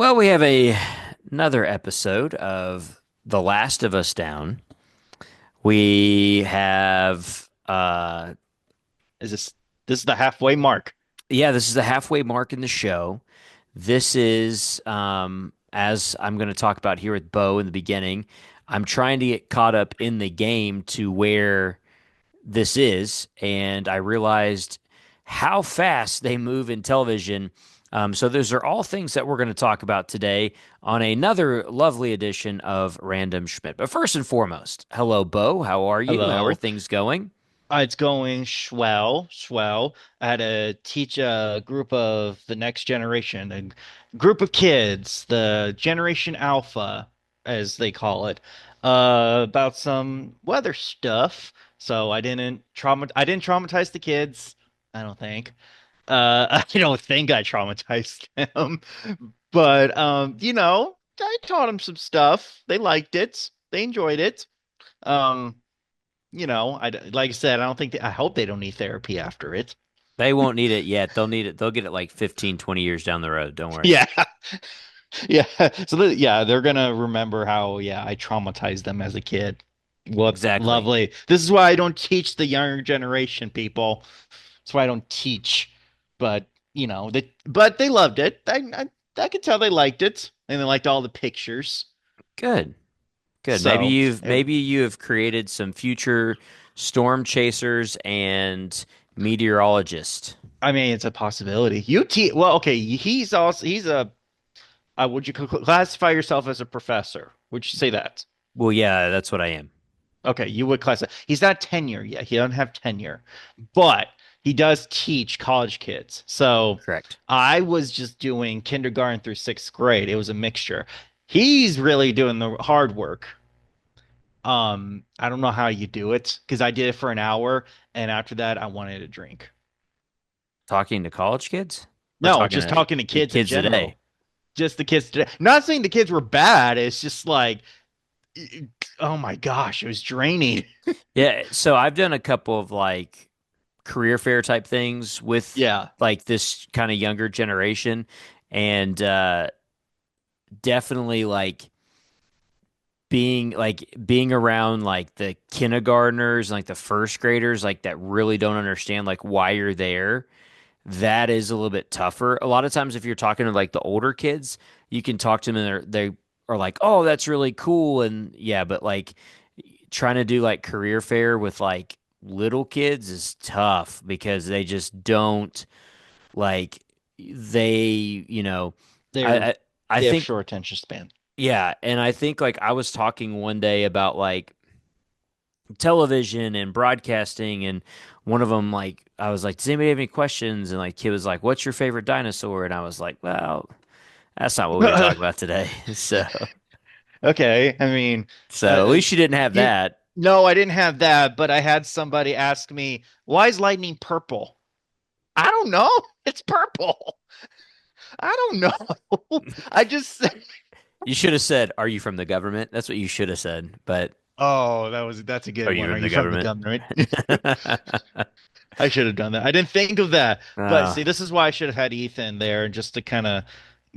Well, we have another episode of The Last of Us Down. We have Is this is the halfway mark? yeah, this is the halfway mark in the show. This is as I'm going to talk about here with Bo in the beginning. I'm trying to get caught up in the game to where this is, and I realized how fast they move in television. So those are all things that we're going to talk about today on another lovely edition of Random Schmidt. But first and foremost, hello, Bo. How are you? How are Hello. things going? It's going swell, swell. I had to teach a group of the next generation, a group of kids, the Generation Alpha, as they call it, about some weather stuff. So I didn't traumatize the kids. I don't think. I don't think I traumatized them, but I taught them some stuff. They liked it. They enjoyed it. Um, like I said, I don't think I hope they don't need therapy after it. They won't need it yet. They'll need it. They'll get it like 15, 20 years down the road. Don't worry. Yeah. Yeah. Yeah, they're gonna remember how, yeah, I traumatized them as a kid. What Exactly. lovely. This is why I don't teach the younger generation, people. That's why I don't teach. But, but they loved it. I could tell they liked it, and they liked all the pictures. Good. Good. So, Maybe you have created some future storm chasers and meteorologists. I mean, it's a possibility. You teach, well, okay, he's a would you classify yourself as a professor? Would you say that? Well, yeah, that's what I am. Okay, you would classify. He's not tenure yet. He doesn't have tenure, but he does teach college kids. So Correct. I was just doing kindergarten through sixth grade. It was a mixture. He's really doing the hard work. I don't know how you do it because I did it for an hour, and after that, I wanted a drink. Talking to college kids or No, talking just to talking to the kids in kids today? general. Just the kids today. Not saying the kids were bad. It's just like, oh my gosh, it was draining. Yeah, so I've done a couple of like career fair type things with Yeah, like this kind of younger generation and definitely being around like the kindergartners, like the first graders like that really don't understand like why you're there. That is a little bit tougher. A lot of times, if you're talking to like the older kids, you can talk to them and they are like, "Oh, that's really cool," and yeah, but like trying to do like career fair with like little kids is tough because they just don't like they, I they're I, I they have think short attention span. yeah, and I think like I was talking one day about like television and broadcasting and one of them like I was like, does anybody have any questions? And like kid was like, what's your favorite dinosaur? And I was like, well, that's not what we were talking about today. Okay, I mean, So at least you didn't have you that. no, I didn't have that, but I had somebody ask me, "Why is lightning purple?" I don't know. It's purple. I don't know. I just You should have said, are you from the government? That's what you should have said. But Oh, that's a good are you one. Are from the you from the government? government? I should have done that. I didn't think of that. But Oh, see, this is why I should have had Ethan there just to kind of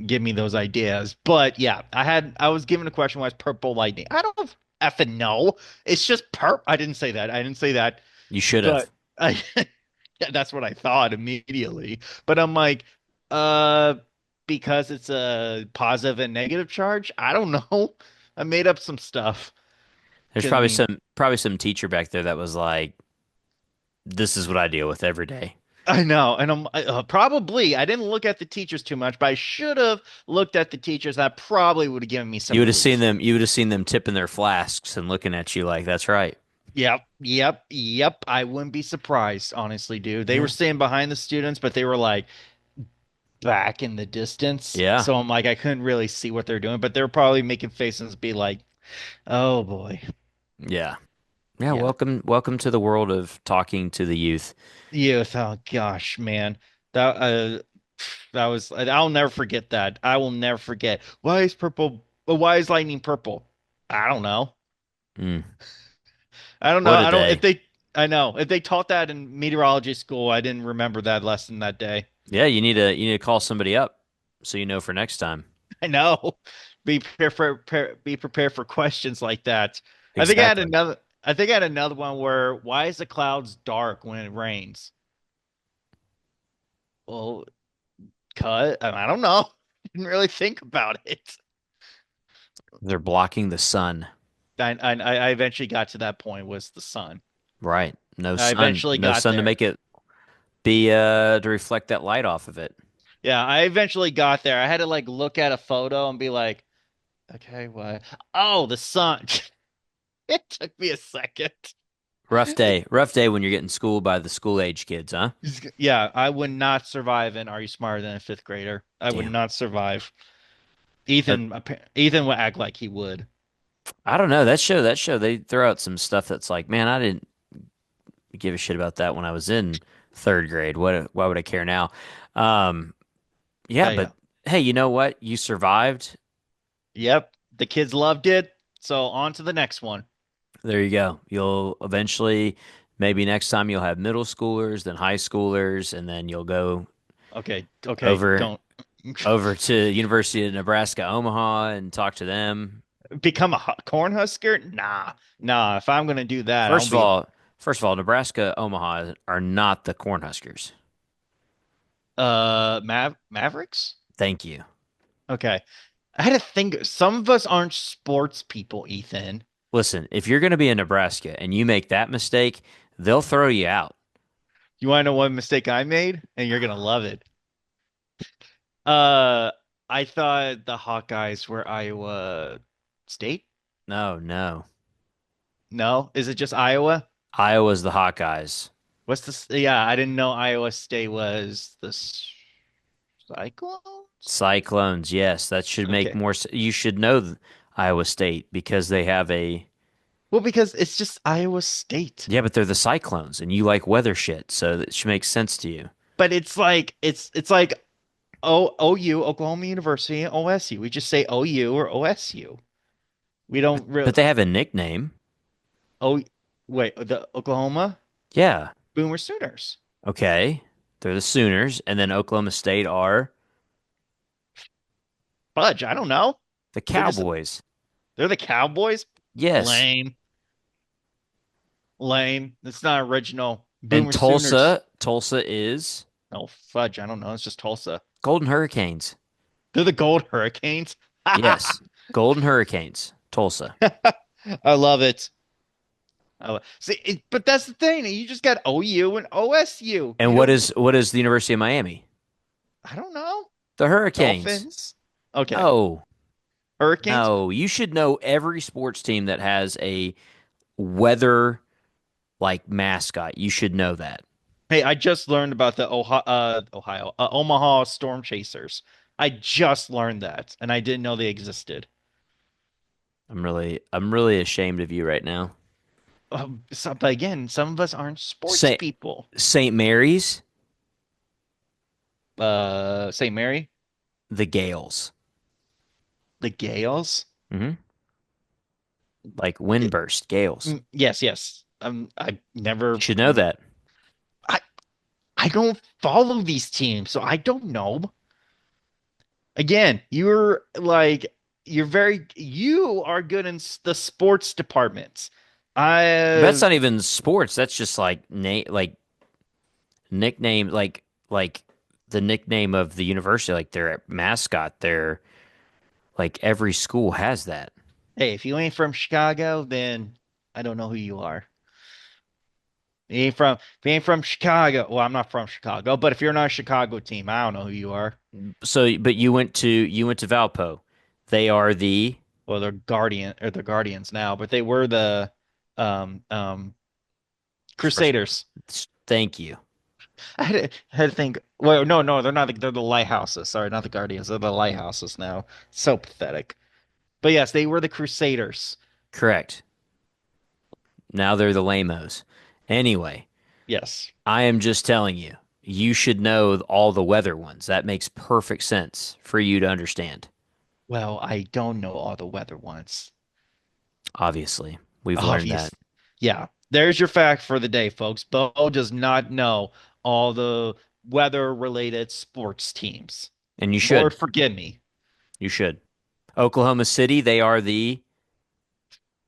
give me those ideas. But yeah, I was given a question, why is purple lightning? I don't effing know. It's just I didn't say that. I didn't say that. you should But have. I yeah, that's what I thought immediately. But I'm like, uh, because it's a positive and negative charge. I don't know. I made up some stuff. There's 'Cause, I mean, probably some teacher back there that was like, this is what I deal with every day. I know, and probably I didn't look at the teachers too much, but I should have looked at the teachers. That probably would have given me some relief. You would have seen them tipping their flasks and looking at you like, that's right. Yep, yep, yep. I wouldn't be surprised, honestly, dude. They were Yeah. staying behind the students, but they were like back in the distance. Yeah. So I'm like, I couldn't really see what they're doing, but they were probably making faces, be like, "Oh boy, Yeah. Yeah, yeah, welcome to the world of talking to the youth. youth." Oh gosh, man, that that was. I'll never forget that. I will never forget. Why is purple? Why is lightning purple? I don't know. Mm. I don't know. What a I don't. If day. they, I know if they taught that in meteorology school, I didn't remember that lesson that day. Yeah, you need to call somebody up so you know for next time. I know. Be prepared for questions like that. I think I had Exactly. another. I think I had another one where why is the clouds dark when it rains? Well, cut. I don't know. Didn't really think about it. They're blocking the sun. I eventually got to that point was the sun. Right. No I sun. eventually No got sun to there. make it be to reflect that light off of it. Yeah, I eventually got there. I had to like look at a photo and be like, okay, what? Oh, the sun. It took me a second. Rough day. Rough day when you're getting schooled by the school age kids, huh? Yeah, I would not survive in Are You Smarter Than a Fifth Grader? I would Damn. not survive. But Ethan would act like he would. I don't know. That show, they throw out some stuff that's like, man, I didn't give a shit about that when I was in third grade. Why would I care now? Um, yeah, Yeah, but yeah. hey, you know what? You survived. Yep. The kids loved it. So on to the next one. There you go. You'll eventually, maybe next time you'll have middle schoolers, then high schoolers, and then you'll go Okay, okay, over don't over to University of Nebraska Omaha and talk to them. become a corn husker. Nah, nah. If I'm gonna do that, I'll First of be all, first of all, Nebraska Omaha are not the Cornhuskers. Mavericks. Thank you. Okay, I had to think. Some of us aren't sports people, Ethan. Listen, if you're going to be in Nebraska and you make that mistake, they'll throw you out. You want to know what mistake I made? And you're gonna love it. Uh, I thought the Hawkeyes were Iowa State. No, no. No, is it just Iowa? Iowa's the Hawkeyes. What's this? Yeah, I didn't know Iowa State was the Cyclones. Cyclones, yes, that should make Okay. more You should know Iowa State because they have a. Well, because it's just Iowa State. Yeah, but they're the Cyclones and you like weather shit, so that should make sense to you. But it's like OU, Oklahoma University, and OSU. We just say OU or OSU. We don't But really they have a nickname. Oh wait, the Oklahoma Yeah. Boomer Sooners. Okay. They're the Sooners, and then Oklahoma State are Fudge, I don't know. the They're just Cowboys. they're the Cowboys. Yes. Lame. Lame. It's not original. And Boomer Sooners. Tulsa is Oh fudge, I don't know. It's just Tulsa. Golden Hurricanes. They're the Gold Hurricanes. Yes. Golden Hurricanes, Tulsa. I love it. See, but that's the thing. You just got OU and OSU. And You don't. what is the University of Miami? I don't know. The Hurricanes. Dolphins. Okay. No. Hurricanes. No. You should know every sports team that has a weather like mascot. You should know that. Hey, I just learned about the Omaha Storm Chasers. I just learned that, and I didn't know they existed. I'm really ashamed of you right now. But again, some of us aren't sports Saint people. St. Mary's, St. Mary, the Gales. the Gales. Hmm. Like Y- windburst, Gales. Yes, yes. I You never. should know that. I I don't follow these teams, so I don't know. Again, you are good in the sports departments. But that's I not even sports. That's just like nickname, like the nickname of the university, like their mascot. Their like every school has that. Hey, if you ain't from Chicago, then I don't know who you are. If you ain't from Chicago, well, I'm not from Chicago, but if you're not a Chicago team, I don't know who you are. So, but you went to Valpo. They are the Well, they're Guardians now, but they were the um um first. Crusaders. Thank you. I had to think. Well, no, no, they're not. They're the Lighthouses. Sorry, not the Guardians. They're the Lighthouses now. So pathetic. But yes, they were the Crusaders. Correct. Now they're the lamos. Anyway, Yes. I am just telling you. You should know all the weather ones. That makes perfect sense for you to understand. Well, I don't know all the weather ones. Obviously, we've learned that, Obvious. Yeah. There's your fact for the day, folks. Bo does not know all the weather-related sports teams. and you should. Lord forgive me. You should. Oklahoma City, they are the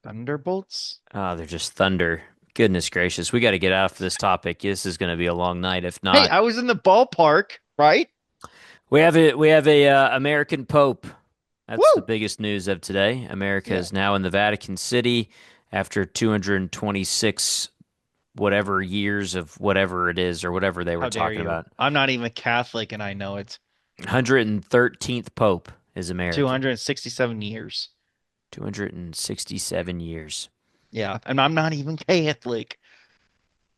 Thunderbolts? they're just thunder. Goodness gracious, we got to get off this topic. This is going to be a long night if Hey, not. I was in the ballpark, right? We have a American Pope. That's the Woo! biggest news of today. America Yeah. is now in the Vatican City after 226 whatever years of whatever it is or whatever they were How dare talking you? about. I'm not even Catholic and I know it. 113th Pope is American. 267 years. 267 years. Yeah, and I'm not even Catholic.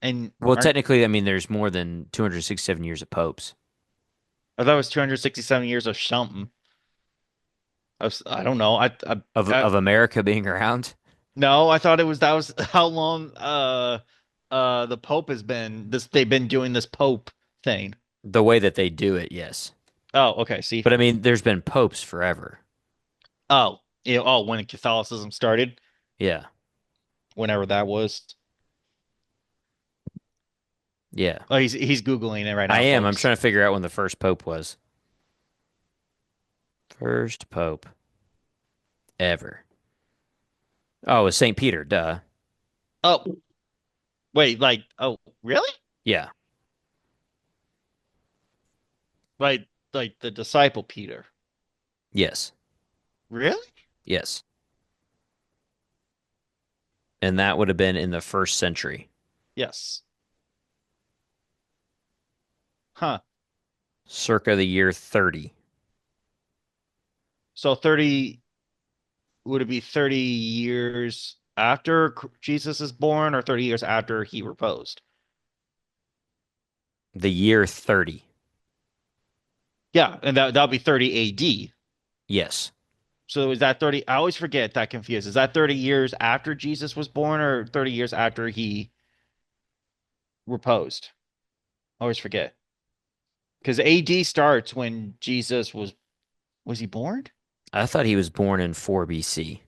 And Well, aren't technically, I mean, there's more than 267 years of popes I thought it was 267 years of something. I don't know. of America being around. No, I thought it was that was how long the Pope has been this they've been doing this Pope thing. The way that they do it, yes. Oh, okay. See. But I mean, there's been popes forever. Oh, yeah. Oh, when Catholicism started, Yeah. whenever that was. Yeah. Oh, he's Googling it right I now, am. I'm folks. trying to figure out when the first pope was. First pope ever. Oh, it was St. Peter, duh. Oh, wait, oh, really? Yeah. Like the disciple Peter. Yes. Really? Yes. And that would have been in the first century, Yes. Huh. circa the year 30. So 30 would it be 30 years after Jesus is born or 30 years after he proposed? The year 30. Yeah, and that'll be 30 AD. Yes. So is that 30? I always forget that confused. Is that 30 years after Jesus was born or 30 years after he reposed? I always forget. Because AD starts when Jesus was he born? I thought he was born in 4 BC.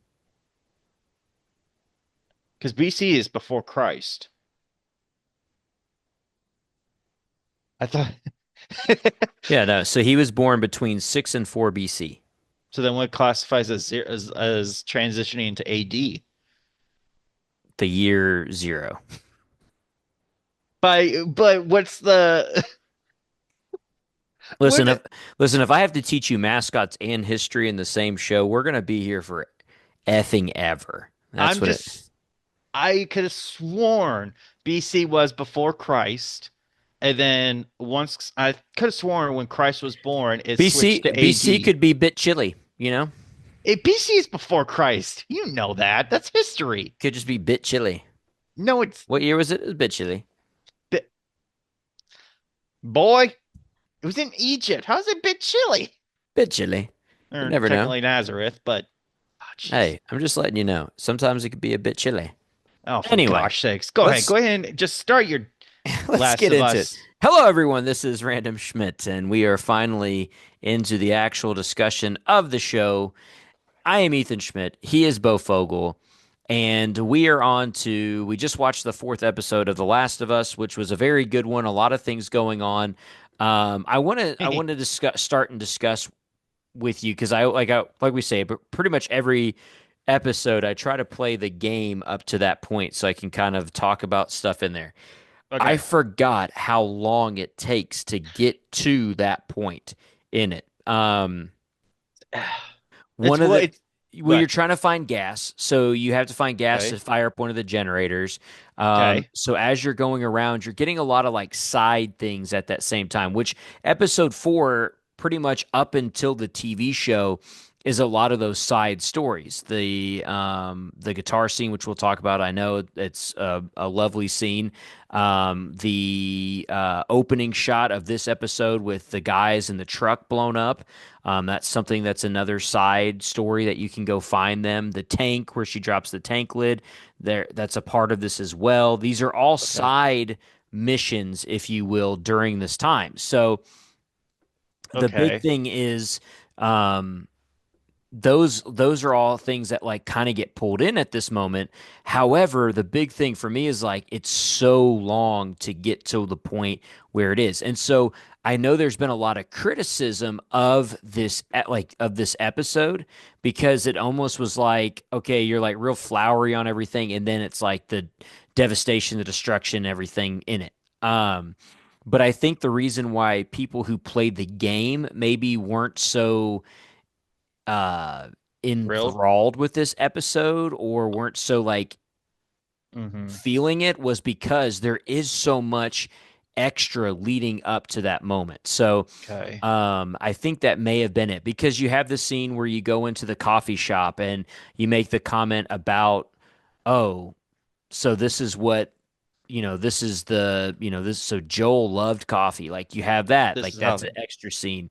Because BC is before Christ. I thought Yeah, no. So he was born between 6 and 4 BC. so then what classifies as transitioning into AD? The year 0. But what's the Listen, if what listen, if I have to teach you mascots and history in the same show, we're gonna be here for effing ever. That's I'm what it. just I could have sworn BC was before Christ, and then once I could have sworn when Christ was born, it BC switched to BC AD. could be a bit chilly, you know? BC is before Christ. You know that. That's history. Could just be bit chilly. No, it's What year was it? It was a bit chilly. bi- boy. It was in Egypt. How's it a bit chilly? Bit chilly. You Or never know. technically Nazareth, but oh jeez. Hey, I'm just letting you know. Sometimes it could be a bit chilly. Oh, for Anyway, gosh sakes. Go ahead. let's Go ahead and just start your let's Last get of into it. Us. Hello, everyone. This is Random Schmidt, and we are finally into the actual discussion of the show. I am Ethan Schmidt. He is Bo Fogel. And we are on to, we just watched the fourth episode of The Last of Us, which was a very good one. A lot of things going on. I want to start and discuss with you because like we say, but pretty much every episode I try to play the game up to that point so I can kind of talk about stuff in there. I Okay. forgot how long it takes to get to that point in it. It's One of what the it's Well, you're what? trying to find gas, so you have to find gas to Okay. fire up one of the generators. Okay. So as you're going around, you're getting a lot of like side things at that same time, which episode 4, pretty much up until the TV show, is a lot of those side stories. The guitar scene, which we'll talk about, I know it's a lovely scene. The opening shot of this episode with the guys in the truck blown up. That's something that's another side story that you can go find them. The tank where she drops the tank lid, that's a part of this as well. These are all Okay. side missions, if you will, during this time. So the big Okay. thing is um, those are all things that like kind of get pulled in at this moment. However, the big thing for me is like it's so long to get to the point where it is. And so I know there's been a lot of criticism of this like of this episode because it almost was like, okay, you're like real flowery on everything, and then it's like the devastation, the destruction, everything in it. But I think the reason why people who played the game maybe weren't so uh Thrilled? enthralled with this episode or weren't so like Hmm. feeling it was because there is so much extra leading up to that moment. So Okay. I think that may have been it because you have the scene where you go into the coffee shop and you make the comment about, oh, so this is what this is the this so Joel loved coffee. Like you have that, This like is how that's an they. extra scene.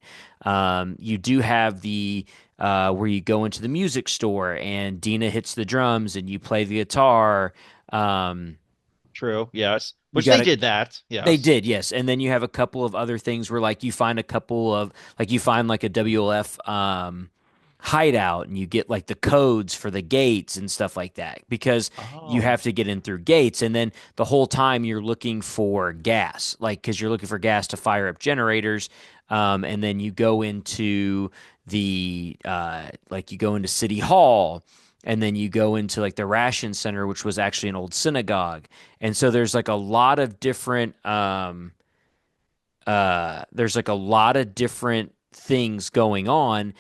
You do have the where you go into the music store and Dina hits the drums and you play the guitar. Um, True. Yes. you Which got they to did that. they Yes. did, yes. And then you have a couple of other things where like you find a couple of like you find like a WLF hideout and you get like the codes for the gates and stuff like that because you have Oh. to get in through gates and then the whole time you're looking for gas like because you're looking for gas to fire up generators and then you go into the like you go into City Hall and then you go into like the ration center which was actually an old synagogue and so there's like a lot of different things going on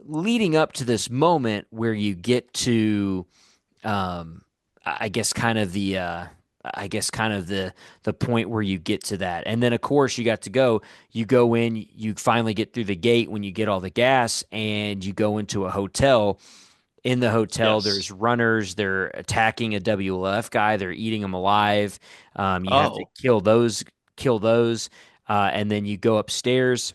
leading up to this moment where you get to um I guess kind of the I guess kind of the point where you get to that. And then of course you go in, you finally get through the gate when you get all the gas and you go into a hotel. In the hotel, Yes. there's runners. They're attacking a WLF guy. They're eating him alive. You have to Oh. kill those, and then you go upstairs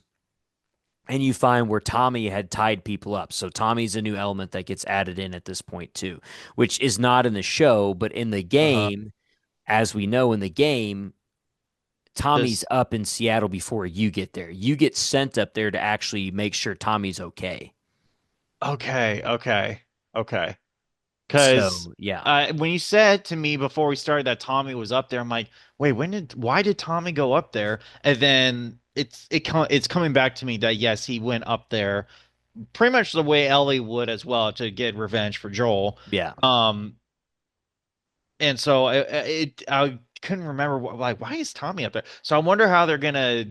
and you find where Tommy had tied people up. So Tommy's a new element that gets added in at this point too, which is not in the show, but in the Uh-huh. game, as we know in the game, Tommy's Does up in Seattle before you get there. You get sent up there to actually make sure Tommy's okay. okay, okay, okay. Because So yeah. when you said to me before we started that Tommy was up there, I'm like, wait, why did Tommy go up there? And then it's coming back to me that yes, he went up there pretty much the way Ellie would as well to get revenge for Joel. Yeah. Um, and so I couldn't remember like why is Tommy up there? So I wonder how they're gonna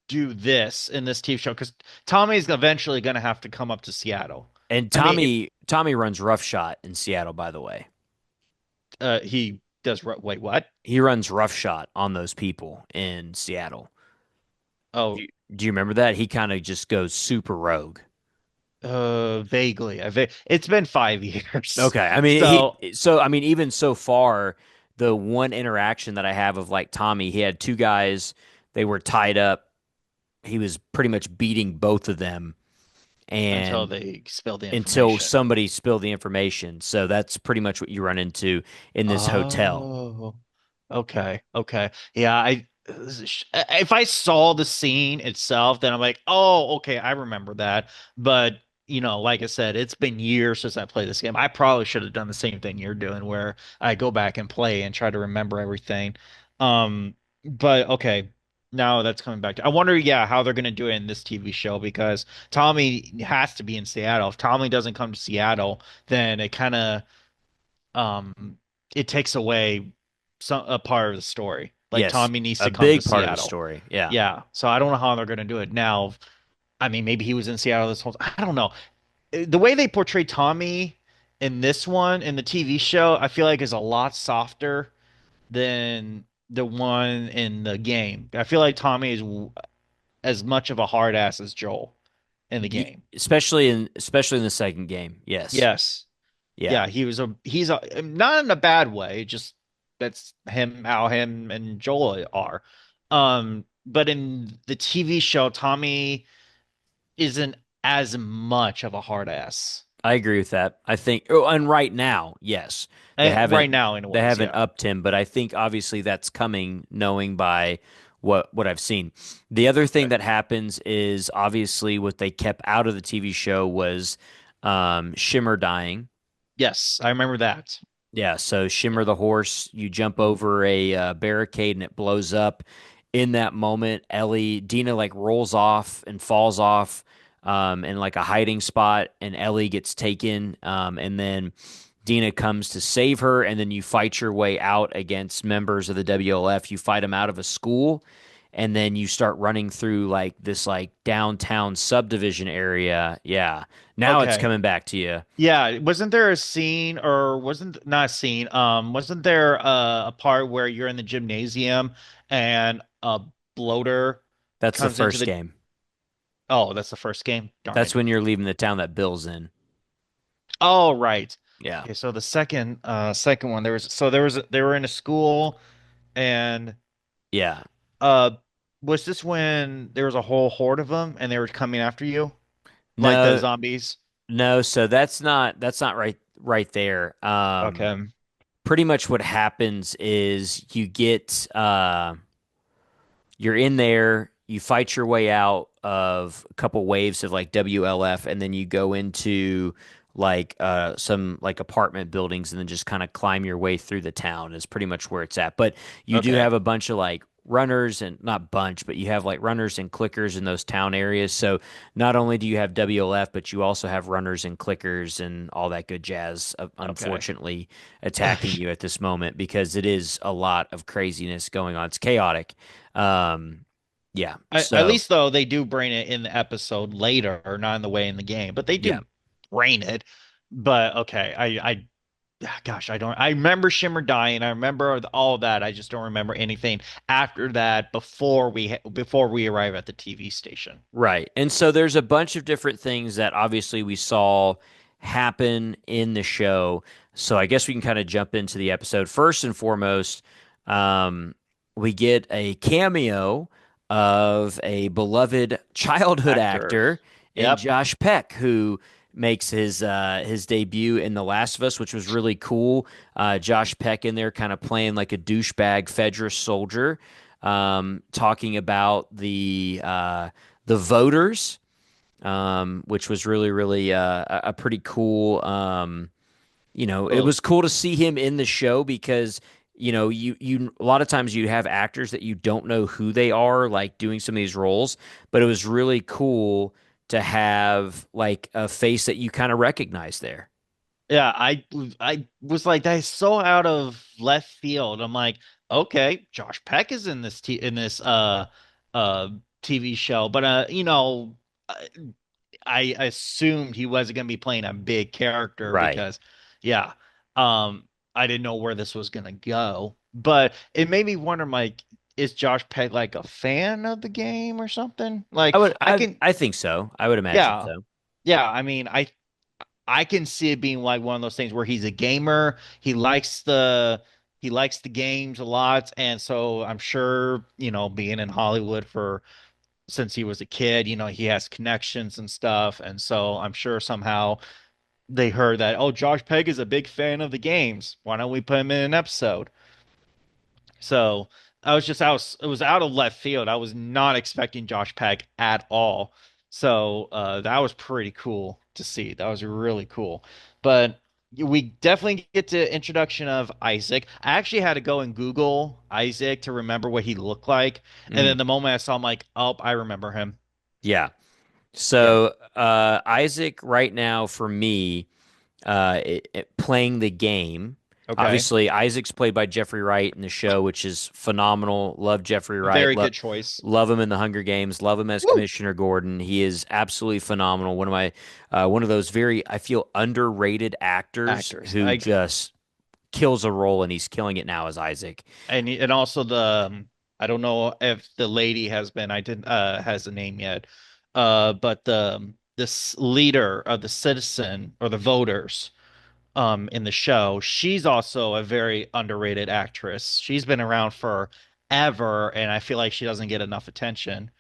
do this in this TV show because Tommy's eventually gonna have to come up to Seattle. And I mean, Tommy runs roughshod in Seattle, by the way. he does. Wait, what? He runs roughshod on those people in Seattle. Oh, Do you remember that? He kind of just goes super rogue. vaguely. It's been 5 years, Okay. I mean, so even so far, the one interaction that I have of like Tommy, he had two guys, they were tied up. He was pretty much beating both of them until and they spill the until information. somebody spilled the information. So that's pretty much what you run into in this hotel. Oh, okay, okay. Yeah, if I saw the scene itself, then I'm like, oh, okay, I remember that. But like I said, it's been years since I played this game. I probably should have done the same thing you're doing, where I go back and play and try to remember everything. But okay, now that's coming back to. I wonder, yeah, how they're gonna do it in this TV show because Tommy has to be in Seattle. If Tommy doesn't come to Seattle, then it kind of it takes away a part of the story. Like Yes, Tommy needs a to come to big part of the Seattle. story. Yeah. Yeah. So I don't know how they're going to do it now. I mean, maybe he was in Seattle this whole I don't know. The way they portray Tommy in this one in the TV show, I feel like is a lot softer than the one in the game. I feel like Tommy is as much of a hard ass as Joel in the game. Especially in the second game. Yes. Yes. Yeah. Yeah, he's a not in a bad way, just that's him how him and Joel are. But in the TV show, Tommy isn't as much of a hard ass. I agree with that. I think, oh, and right now, yes, Right now, they anyways, haven't yeah. upped him, but I think obviously that's coming, knowing by what I've seen. The other thing Okay. that happens is obviously what they kept out of the TV show was Shimmer dying. Yes, I remember that. Yeah, so Shimmer Yeah. the horse, you jump over a barricade and it blows up. In that moment, Dina like rolls off and falls off in like a hiding spot, and Ellie gets taken. And then Dina comes to save her, and then you fight your way out against members of the WLF. You fight them out of a school, and then you start running through like this like downtown subdivision area. Yeah, now it's Okay. coming back to you. Yeah, wasn't there a scene or wasn't not a scene, wasn't there a part where you're in the gymnasium and a bloater That's the comes into first the game. Oh, that's the first game? Darn That's it. when you're leaving the town that Bill's in. Oh, right. Yeah. Okay, so the second one there was they were in a school and Yeah. uh was this when there was a whole horde of them and they were coming after you? Like the No, zombies? no, so that's not right there. Okay. Pretty much what happens is you're in there, you fight your way out of a couple waves of like WLF, and then you go into like some like apartment buildings and then just kind of climb your way through the town is pretty much where it's at. But you do Okay. have a bunch of like runners and not bunch, but you have like runners and clickers in those town areas. So not only do you have WLF, but you also have runners and clickers and all that good jazz, Okay. unfortunately, attacking you at this moment because it is a lot of craziness going on. It's chaotic. Um, yeah. At So least though they do bring it in the episode later, or not in the way in the game, but they yeah. do bring it. But okay, gosh, I don't. I remember Shimmer dying. I remember all of that. I just don't remember anything after that before we arrive at the TV station. Right. And so there's a bunch of different things that obviously we saw happen in the show. So I guess we can kind of jump into the episode. First and foremost, um, we get a cameo of a beloved childhood Actor. actor in Yep. Josh Peck, who makes his debut in The Last of Us, which was really cool. Josh Peck in there kind of playing like a douchebag Fedra soldier, talking about the voters, which was really, really a pretty cool. It Oh, was cool to see him in the show because you a lot of times you have actors that you don't know who they are, like doing some of these roles, but it was really cool to have like a face that you kind of recognize there. yeah. I was like, that is so out of left field. I'm like, okay, Josh Peck is in this uh TV show, but I assumed he wasn't going to be playing a big character Right. because, yeah, I didn't know where this was going to go. But it made me wonder, like, is Josh Peck like a fan of the game or something? I Like, would I I can, I think so. I would imagine yeah, so. yeah. I mean, I can see it being like one of those things where he's a gamer. He likes the games a lot, and so I'm sure being in Hollywood for since he was a kid, he has connections and stuff. And so I'm sure somehow they heard that, oh, Josh Peg is a big fan of the games. Why don't we put him in an episode? So it was out of left field. I was not expecting Josh Peck at all. So that was pretty cool to see. That was really cool. But we definitely get to introduction of Isaac. I actually had to go and Google Isaac to remember what he looked like. And Mm, then the moment I saw him, like, oh, I remember him. yeah. Yeah. So Isaac right now for me, playing the game. Okay. Obviously, Isaac's played by Jeffrey Wright in the show, which is phenomenal. Love Jeffrey Wright. Very good choice. Love him in the Hunger Games. Love him as Woo! Commissioner Gordon. He is absolutely phenomenal. One of those very, I feel, underrated actors Actors. who just kills a role, and he's killing it now as Isaac. And also I don't know if the lady has been I didn't has a name yet. But this leader of the citizen or the voters in the show, she's also a very underrated actress. She's been around forever and I feel like she doesn't get enough attention.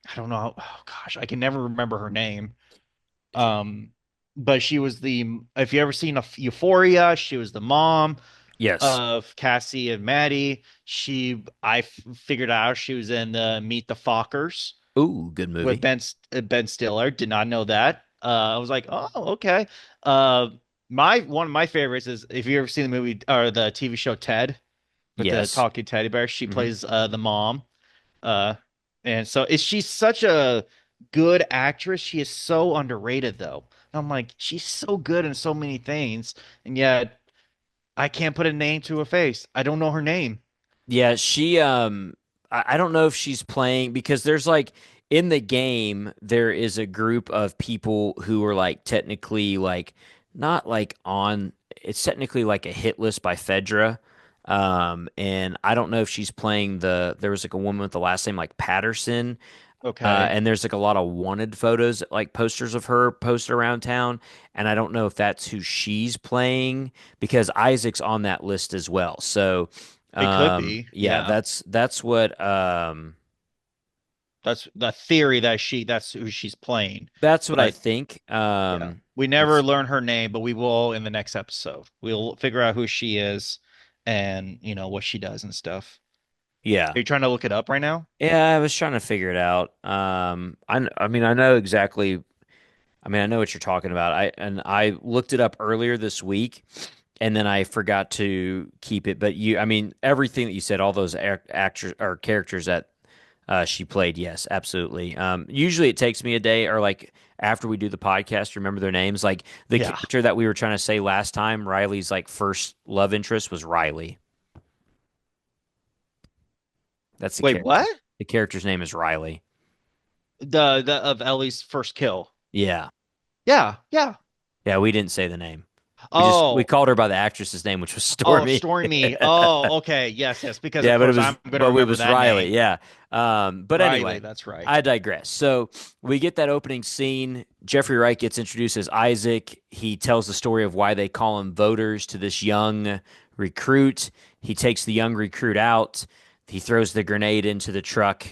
I don't know. Oh gosh, I can never remember her name. Um, but she was the if you ever seen a Euphoria, she was the mom Yes. of Cassie and Maddie. Figured out she was in the Meet the Fockers Ooh, good with movie. Ben Stiller. Did not know that. I was like, oh, okay. Uh, my one of my favorites is if you ever seen the movie or the TV show Ted with the Yes. talking teddy bear. She Hmm. plays the mom. Uh, and so is she's such a good actress. She is so underrated though. And I'm like, she's so good in so many things, and yet I can't put a name to a face. I don't know her name. Yeah, I don't know if she's playing because there's like in the game there is a group of people who are like technically like not like on it's technically like a hit list by Fedra. And I don't know if she's playing there was like a woman with the last name like Patterson. Okay. And there's like a lot of wanted photos, like posters of her posted around town. And I don't know if that's who she's playing because Isaac's on that list as well. So, It could be. yeah, Yeah. that's what That's the theory that that's who she's playing. I But think. yeah, we never It's learn her name, but we will in the next episode. We'll figure out who she is and what she does and stuff. yeah. Are you trying to look it up right now? Yeah, I was trying to figure it out. I mean, I know exactly. I mean, I know what you're talking about. I looked it up earlier this week, and then I forgot to keep it. But I mean, everything that you said, all those actors or characters that she played, yes, absolutely. Usually it takes me a day or like after we do the podcast to remember their names. Like the Yeah. character that we were trying to say last time, Riley's like first love interest was Riley. That's the Wait, character. what? The character's name is Riley. The of Ellie's first kill. Yeah. Yeah, yeah. Yeah, we didn't say the name. We Oh, called her by the actress's name, which was oh, Stormy. Stormy. Oh, okay. Yes, yes. Because of Yeah, course I'm gonna but it remember was that Riley. name. Yeah. But Riley, anyway, that's right. I digress. So we get that opening scene. Jeffrey Wright gets introduced as Isaac. He tells the story of why they call him voters to this young recruit. He takes the young recruit out. He throws the grenade into the truck,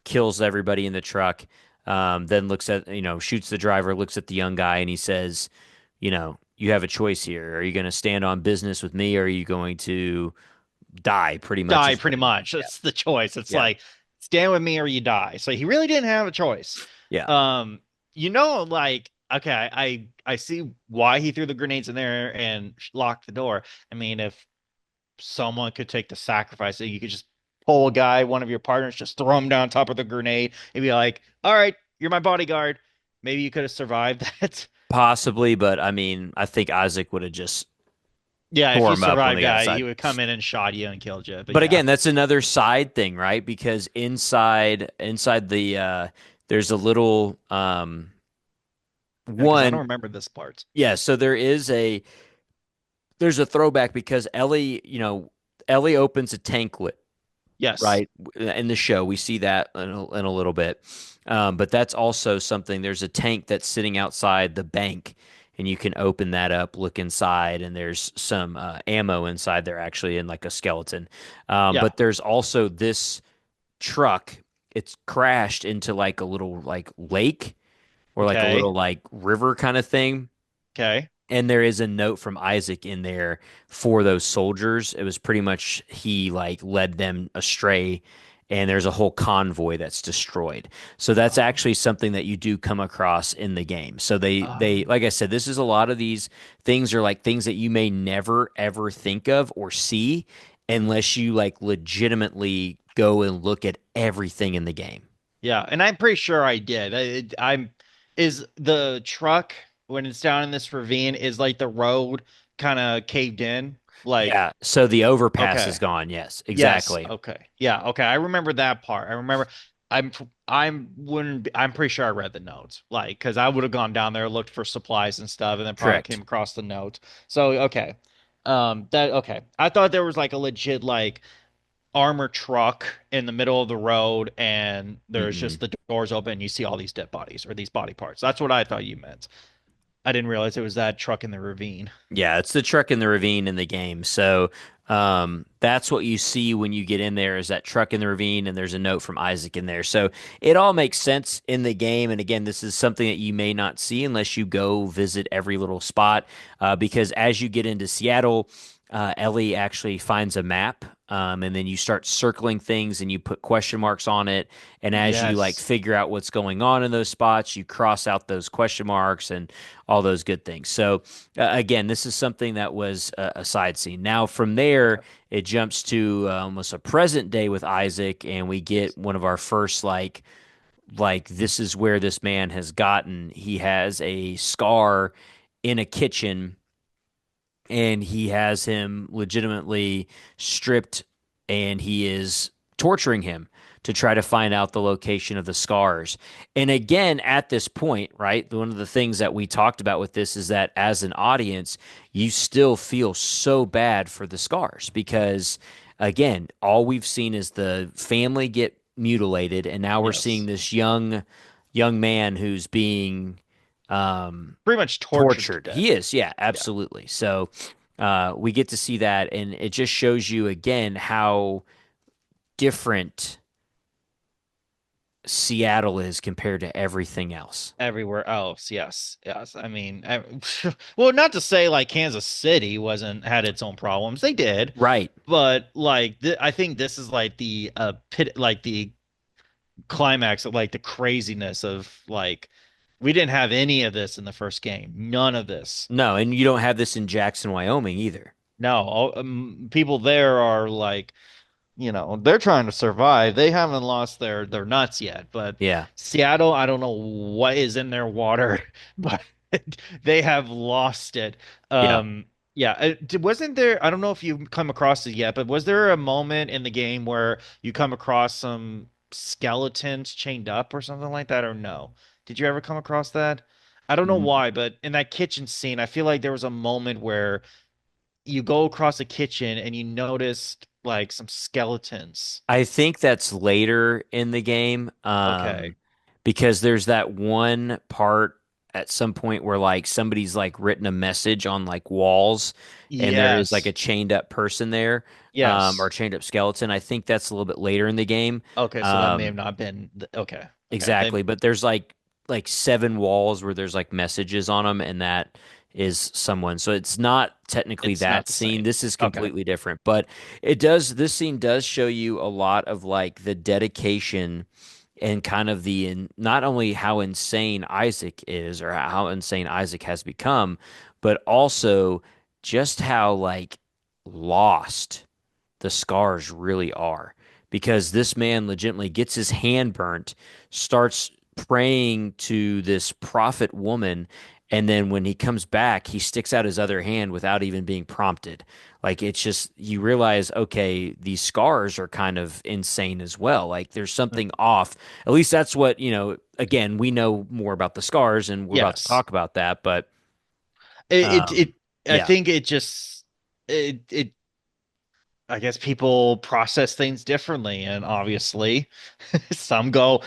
kills everybody in the truck. Then looks at, shoots the driver, looks at the young guy, and he says, you have a choice here. Are you going to stand on business with me, or are you going to die? Pretty much Die is what pretty it is. much. Yeah. That's the choice. It's Yeah. like stand with me or you die. So he really didn't have a choice. Yeah. Um, like okay, I see why he threw the grenades in there and locked the door. I mean, if someone could take the sacrifice, you could just pull a guy, one of your partners, just throw him down top of the grenade and be like, "All right, you're my bodyguard." Maybe you could have survived that. Possibly, but I mean, I think Isaac would have just Yeah, if tore you him up when survived they got that, he outside. would come in and shot you and killed you. But But yeah, again, that's another side thing, right? Because inside the there's a little yeah, because I don't one remember this part. yeah, so there's a throwback because Ellie opens a tanklet, Yes. right? In the show, we see that in a little bit. But that's also something. There's a tank that's sitting outside the bank, and you can open that up, look inside, and there's some ammo inside there, actually, in like a skeleton. Yeah. But there's also this truck. It's crashed into like a little like lake or like a Okay. little like river kind of thing, Okay. and there is a note from Isaac in there for those soldiers. It was pretty much he like led them astray, and there's a whole convoy that's destroyed. So that's Oh. actually something that you do come across in the game. So they Oh. like I said, this is a lot of these things are like things that you may never ever think of or see unless you like legitimately go and look at everything in the game. Yeah, and I'm pretty sure I did. I'm is the truck when it's down in this ravine is like the road kind of caved in? Like, Yeah. So the overpass is okay. gone. Yes, Yes, exactly. okay. Yeah, okay. I remember that part. I remember I'm pretty sure I read the notes. Like, because I would have gone down there, looked for supplies and stuff, and then probably came Correct. across the note. So okay. That okay. I thought there was like a legit like armor truck in the middle of the road and there's Mm-mm. just the doors open and you see all these dead bodies or these body parts. That's what I thought you meant. I didn't realize it was that truck in the ravine. Yeah, it's the truck in the ravine in the game. So that's what you see when you get in there is that truck in the ravine, and there's a note from Isaac in there. So it all makes sense in the game. And again, this is something that you may not see unless you go visit every little spot. Because as you get into Seattle, Ellie actually finds a map and then you start circling things and you put question marks on it. And as you like Yes. figure out what's going on in those spots, you cross out those question marks and all those good things. So, again, this is something that was a side scene. Now, from there, Okay. it jumps to almost a present day with Isaac, and we get one of our first like this is where this man has gotten. He has a scar in a kitchen, and he has him legitimately stripped, and he is torturing him to try to find out the location of the scars. And again, at this point, right, one of the things that we talked about with this is that as an audience, you still feel so bad for the scars because, again, all we've seen is the family get mutilated, and now we're seeing Yes. this young man who's being um, Pretty much tortured to tortured. death. He is, yeah, Yeah. absolutely. So we get to see that, and it just shows you again how different Seattle is compared to everything else. Everywhere else, yes, yes. I mean, well, not to say like Kansas City wasn't had its own problems. They did, Right. but like I think this is like the pit, like the climax of like the craziness of like we didn't have any of this in the first game. None of this. No, and you don't have this in Jackson, Wyoming either. No, people there are like they're trying to survive. They haven't lost their nuts yet, but Yeah. Seattle, I don't know what is in their water, but they have lost it. Yeah. Yeah, wasn't there, I don't know if you come across it yet, but was there a moment in the game where you come across some skeletons chained up or something like that, or no? Did you ever come across that? I don't know Mm, why, but in that kitchen scene, I feel like there was a moment where you go across the kitchen and you noticed like some skeletons. I think that's later in the game, Okay. because there's that one part at some point where like somebody's like written a message on like walls, and there is like a Yes. chained up person there, or Yes. chained up skeleton. I think that's a little bit later in the game. Okay, so that may have Um, not been okay. Okay. Exactly, Then but there's like seven walls where there's like messages on them, and that is someone. So it's not technically it's not that the scene. same. This is Okay. completely different, but it does. This scene does show you a lot of like the dedication and kind of not only how insane Isaac is or how insane Isaac has become, but also just how like lost the scars really are, because this man legitimately gets his hand burnt, starts praying to this prophet woman, and then when he comes back, he sticks out his other hand without even being prompted. Like it's just you realize, okay, these scars are kind of insane as well. Like there's something off. At least that's what, again, we know more about the scars and we're about to Yes. talk about that, but It, it, um it I yeah. think it just it I guess people process things differently, and obviously some go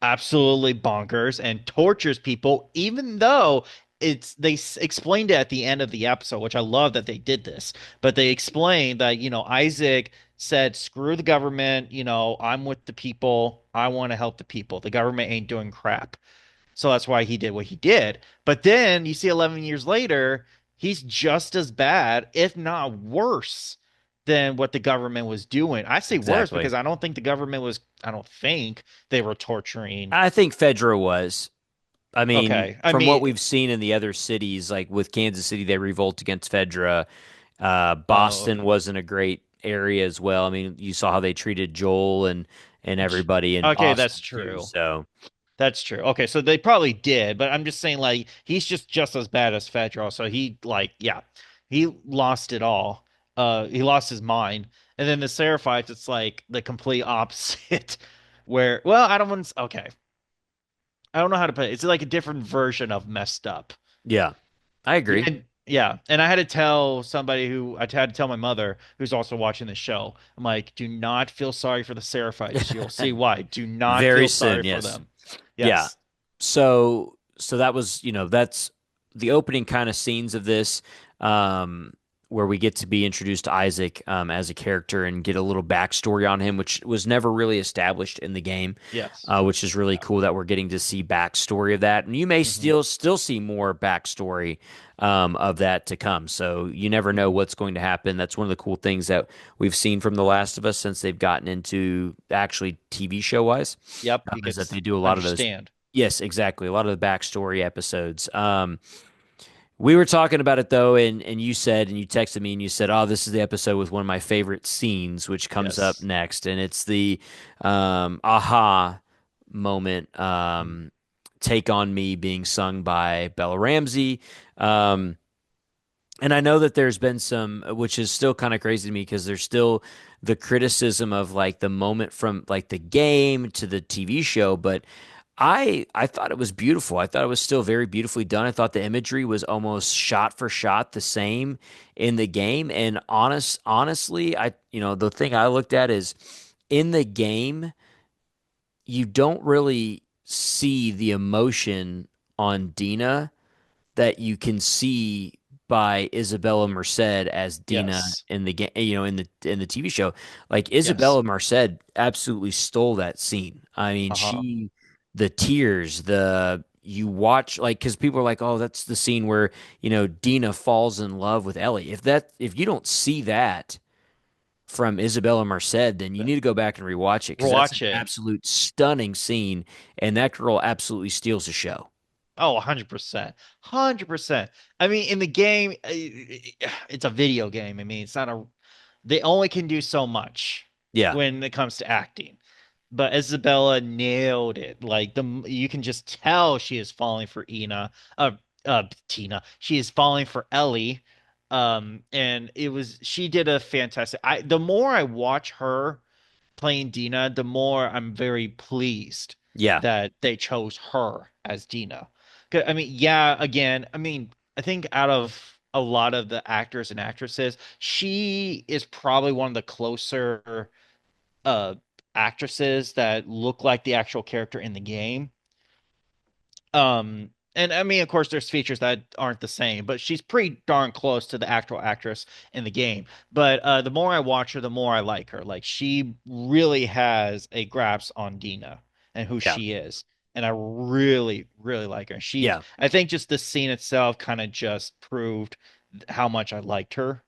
absolutely bonkers and tortures people, even though explained it at the end of the episode, which I love that they did this. But they explained that, Isaac said, screw the government, I'm with the people. I want to help the people. The government ain't doing crap. So that's why he did what he did. But then you see 11 years later, he's just as bad, if not worse, than what the government was doing. I say worse Exactly. because I don't think they were torturing. I think Fedra was. I mean, Okay. I from what mean, we've seen in the other cities, like with Kansas City, they revolt against Fedra. oh, Boston wasn't a great area as well. I mean, you saw how they treated Joel and everybody in okay, that's Boston too. true. So That's true. Okay, so they probably did, but I'm just saying like he's just as bad as Fedro. So he like yeah, he lost it all. He lost his mind. And then the Seraphites, it's like the complete opposite. Where I don't want okay. I don't know how to put it. It's like a different version of messed up. yeah, I agree. Yeah, yeah. And I had to tell somebody who I had to tell my mother who's also watching the show. I'm like, do not feel sorry for the Seraphites. You'll see why. Do not Very feel sorry soon, for yes. them. Yeah. Yes. So that was, that's the opening kind of scenes of this. Um, where we get to be introduced to Isaac as a character and get a little backstory on him, which was never really established in the game, Yes. which is really cool that we're getting to see backstory of that. And you may Hmm. still see more backstory of that to come. So you never know Hmm. what's going to happen. That's one of the cool things that we've seen from The Last of Us since they've gotten into actually TV show wise, Yep, you is could that they do a lot of those. understand. Yes, exactly. A lot of the backstory episodes. We were talking about it though, and you said, and you texted me, and you said, "Oh, this is the episode with one of my favorite scenes, which comes up Yes. next, and it's the aha moment, Mm. "Take on Me" being sung by Bella Ramsey. Um, and I know that there's been some, which is still kind of crazy to me because there's still the criticism of like the moment from like the game to the TV show, but I thought it was beautiful. I thought it was still very beautifully done. I thought the imagery was almost shot for shot the same in the game. And honestly, the thing I looked at is in the game, you don't really see the emotion on Dina that you can see by Isabella Merced as Dina Yes. in the game, in the TV show. Like Yes. Isabella Merced absolutely stole that scene. I mean, Uh-huh. the tears, the you watch like because people are like, oh, that's the scene where Dina falls in love with Ellie. If you don't see that from Isabella Merced, then you need to go back and rewatch it because that's an Watch it. absolute stunning scene, and that girl absolutely steals the show. Oh, 100%. 100%. I mean, in the game, it's a video game. I mean, it's not a, they only can do so much Yeah, when it comes to acting. But Isabella nailed it. Like you can just tell she is falling for Tina. She is falling for Ellie. And she did a fantastic. The more I watch her playing Dina, the more I'm very pleased yeah. that they chose her as Dina. 'Cause, I mean, yeah, again, I mean, I think out of a lot of the actors and actresses, she is probably one of the closer uh actresses that look like the actual character in the game. And I mean, of course, there's features that aren't the same, but she's pretty darn close to the actual actress in the game. But the more I watch her, the more I like her. Like she really has a grasp on Dina and who Yeah. she is. And I really, really like her. Yeah. I think just the scene itself kind of just proved how much I liked her,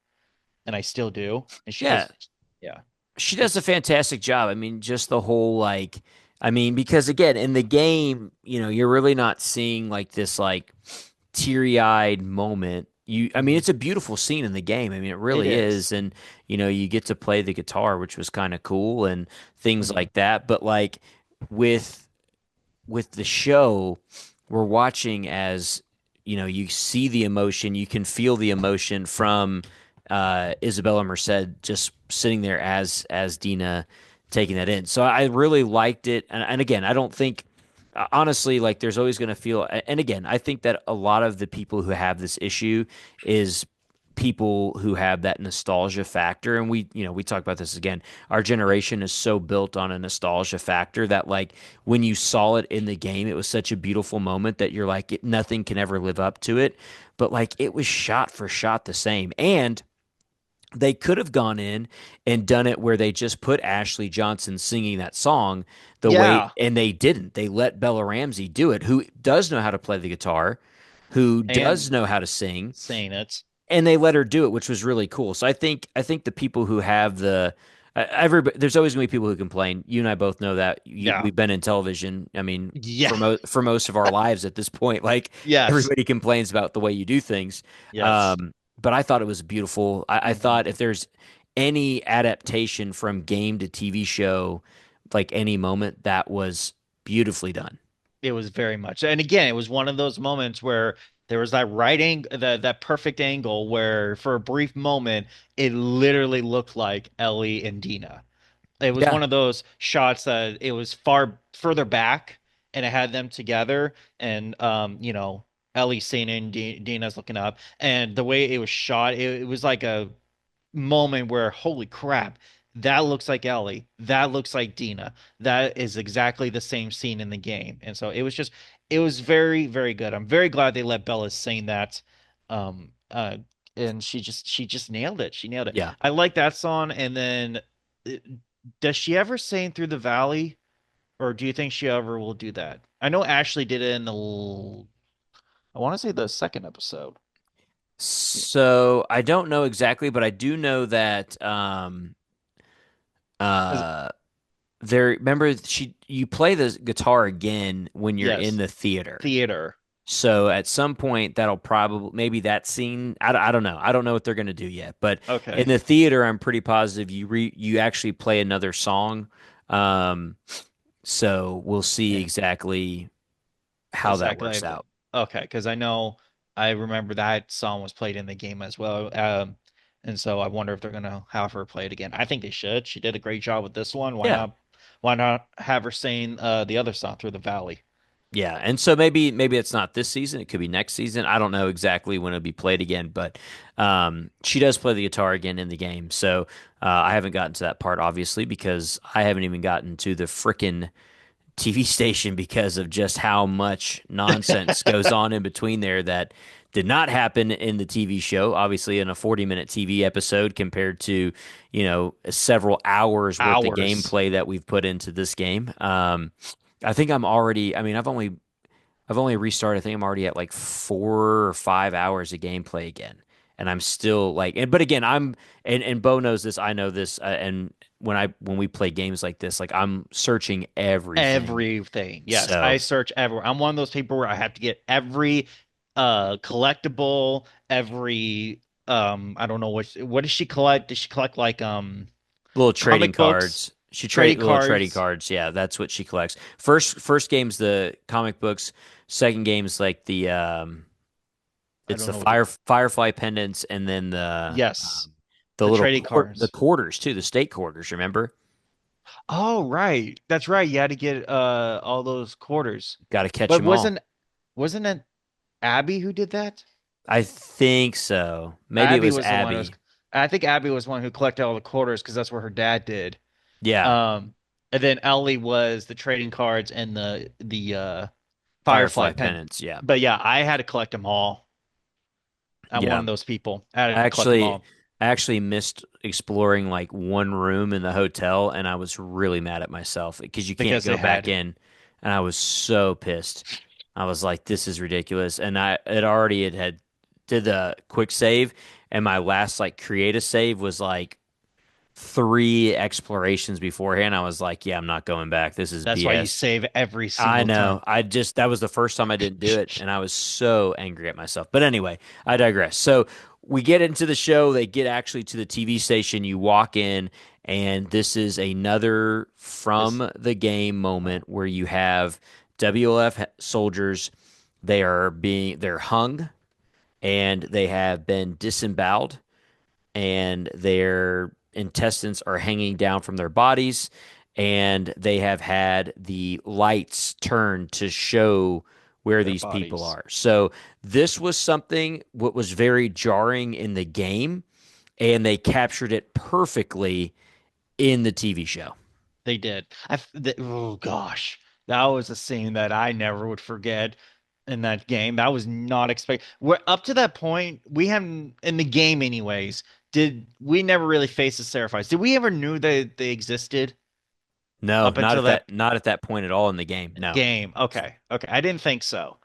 and I still do. And she Yeah. just, yeah, She does a just, fantastic job. I mean, just the whole like I mean, because again, in the game, you're really not seeing like this like teary-eyed moment. I mean, mhm. it's a beautiful scene in the game. I mean, it It really is. is. And you get to play the guitar, which was kind of cool and things Mhm. like that. But like with with the show, we're watching as you see the emotion, you can feel the emotion from Isabella Merced just sitting there as Dina taking that in. So I really liked it, and again, I don't think honestly like there's always going to feel, and again, I think that a lot of the people who have this issue is people who have that nostalgia factor, and we talk about this again, our generation is so built on a nostalgia factor that like when you saw it in the game it was such a beautiful moment that you're like nothing can ever live up to it, but like it was shot for shot the same. And they could have gone in and done it where they just put Ashley Johnson singing that song the way, Yeah. and they didn't. They let Bella Ramsey do it, who does know how to play the guitar, who does And know how to sing, saying it. and they let her do it, which was really cool. So I think the people who have everybody, there's always going to be people who complain. You and I both know that. Yeah. We've been in television. I mean, Yeah. for most of our lives at this point, like Yes. everybody complains about the way you do things. Yes. But I thought it was beautiful. I Hmm. thought if there's any adaptation from game to TV show, like any moment, that was beautifully done. It was very much. And again, it was one of those moments where there was that that perfect angle where for a brief moment it literally looked like Ellie and Dina. It was Yeah, one of those shots that it was far further back and it had them together and Ellie seeing it and Dina's looking up and the way it was shot, it was like a moment where holy crap, that looks like Ellie, that looks like Dina, that is exactly the same scene in the game. And so it was very, very good. I'm very glad they let Bella sing that. and she just nailed it. She nailed it. Yeah. I like that song. And then, uh, does she ever sing Through the Valley, or do you think she ever will do that? I know Ashley did it in I want to say the second episode. So I don't know exactly, but I do know that Is- uh there remember she you play the guitar again when you're in Yes, the theater. theater. So at some point that'll probably maybe that scene I don't know. I don't know what they're going to do yet, but in Okay. the theater I'm pretty positive you actually play another song. Um so we'll see Yeah. exactly how that Exactly. works out. Okay, because I remember that song was played in the game as well. And so I wonder if they're gonna have her play it again. I think they should. She did a great job with this one. Why Yeah. not? Why not have her sing the other song Through the Valley? Yeah, and so maybe it's not this season. It could be next season. I don't know exactly when it'll be played again, but she does play the guitar again in the game. So I haven't gotten to that part, obviously, because I haven't even gotten to the frickin' TV station because of just how much nonsense goes on in between there that did not happen in the TV show. Obviously, in a 40-minute TV episode compared to, several hours worth of Hours. gameplay that we've put into this game. I think I'm already. I mean, I've only restarted. I think I'm already at like 4 or 5 hours of gameplay again, and I'm still like. But again, and Bo knows this. I know this. And when we play games like this, like I'm searching everything. Everything. Yes, I So search everywhere. I'm one of those people where I have to get every collectible, every I don't know what does she collect? Does she collect like little trading comic books, cards. She trade trading little trading cards? cards. Yeah, that's what she collects. First game's the comic books. Second game's like I it's don't the know what the Firefly pendants, and then yes, the the little trading the cards. quarters too, the state quarters. Remember? Oh, right. That's right. You had to get all those quarters. Got to catch But them all. wasn't it Abby who did that? I think so. Maybe it Abby was was the one who was Abby. I think Abby was one who collected all the quarters because that's what her dad did. Yeah, Um, and then Ellie was the trading cards and the Firefly Firefly pen. pendants. Yeah, But yeah, I had to collect them all. I'm one yeah. of those people. I I had to collect them actually, all I actually missed exploring like one room in the hotel, and I was really mad at myself because you can't because go they back had. in, and I was so pissed. I was like, "This is ridiculous," and I it already had did the quick save, and my last like create a save was like three explorations beforehand. I was like, "Yeah, I'm not going back. This is That's why you BS." save every I single know. time. That was the first time I didn't do it, and I was so angry at myself. But anyway, I digress. So we get into the show. They get actually to the TV station. You walk in, and this is another This from the game uh, moment where you have WLF soldiers. They're hung, and they have been disemboweled, and their intestines are hanging down from their bodies, and they have had the lights turned to show where their these people bodies. are. So this was something what was very jarring in the game, and they captured it perfectly in the TV show. They did. Oh gosh, that was a scene that I never would forget in that game. That was not expected. We're up to that point. We haven't in the game, anyways. Did we never really face the Seraphites? Did we ever knew they existed No, up until that not at that point at all in the game. No. game? Okay, okay, I didn't think so.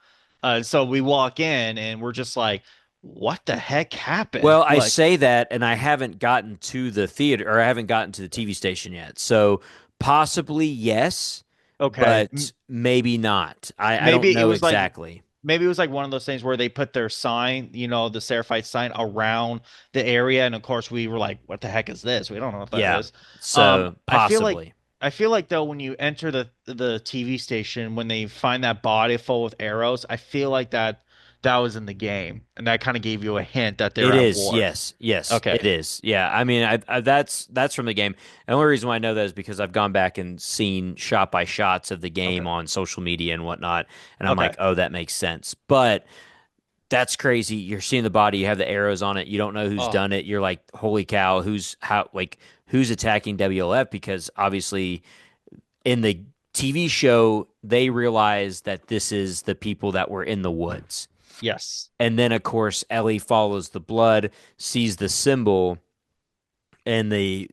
So we walk in and we're just like, what the heck happened? Well, I Like, say that, and I haven't gotten to the theater, or I haven't gotten to the TV station yet. So possibly yes, okay, but maybe not. I don't maybe it know was like exactly. maybe it was like one of those things where they put their sign, the Seraphite sign around the area, and of course we were like, "What the heck is this? We don't know what that Yeah. is." So I feel like possibly. though when you enter the TV station, when they find that body full with arrows, I feel like that was in the game, and that kind of gave you a hint that they're It at is. war. Yes. Yes, it Okay, is. Yeah. I mean, that's from the game. The only reason why I know that is because I've gone back and seen shot by shots of the game okay, on social media and whatnot, and I'm like, okay. oh, that makes sense. But that's crazy. You're seeing the body, you have the arrows on it, you don't know who's Oh, done it. You're like, holy cow, who's attacking WLF? Because obviously in the TV show, they realize that this is the people that were in the woods. Yes. And then, of course, Ellie follows the blood, sees the symbol and the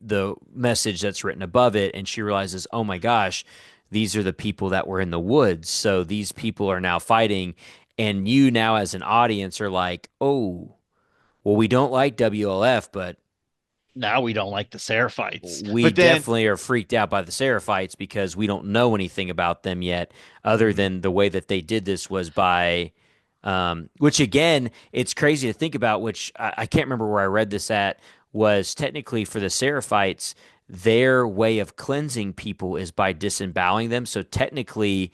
message that's written above it, and she realizes, oh my gosh, these are the people that were in the woods. So these people are now fighting, and you now as an audience are like, oh, well, we don't like WLF, but Now we don't like the Seraphites. we But then, definitely are freaked out by the Seraphites because we don't know anything about them yet, other mhm. than the way that they did this was by, which again, it's crazy to think about, which I can't remember where I read this at, was technically for the Seraphites, their way of cleansing people is by disemboweling them. So technically,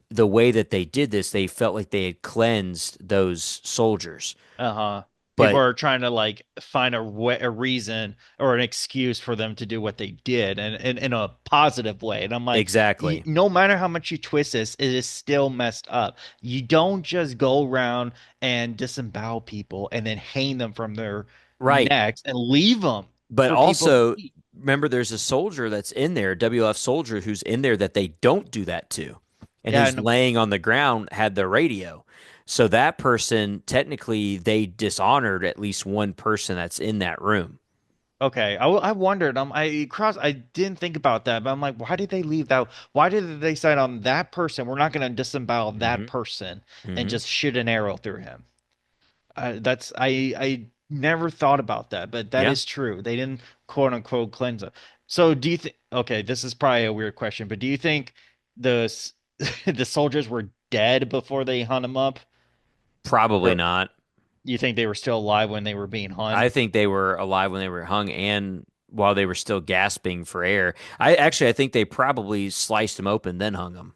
the way that they did this, they felt like they had cleansed those soldiers. Uh-huh. People But are trying to like find a reason or an excuse for them to do what they did and in a positive way. And I'm like, exactly. no matter how much you twist this, it is still messed up. You don't just go around and disembowel people and then hang them from their Right. necks and leave them But for people to also, eat. remember, there's a soldier that's in there, a WF soldier who's in there that they don't do that to, and Yeah, who's and laying on the ground had the radio. So that person, technically, they dishonored at least one person that's in that room. okay, I wondered. I didn't think about that, but I'm like, why did they leave that? Why did they decide on that person? We're not going to disembowel that Hmm. person and Hmm. just shoot an arrow through him. I never thought about that, but that Yeah, is true. They didn't quote unquote cleanse it. So do you think? Okay, this is probably a weird question, but do you think the the soldiers were dead before they hung him up, probably or not. you think they were still alive when they were being I hung? think they were alive when they were hung and while they were still gasping for air. I think they probably sliced them open, then hung them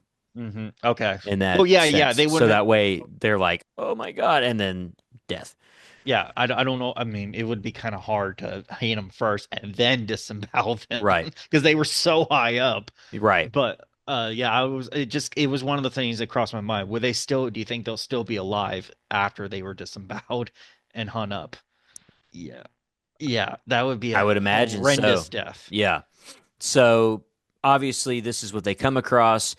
Okay. in Well, that yeah, sense. they So wouldn't. that way they're like, oh my God, and then death. Yeah, I don't know. I mean, it would be kind of hard to hang them first and then disembowel them Right. because they were so high up. Right. But yeah, it was one of the things that crossed my mind. Would they still, do you think they'll still be alive after they were disemboweled and hung up? Yeah. Yeah, that would be I a would imagine horrendous so. death. Yeah. So obviously, this is what they come across.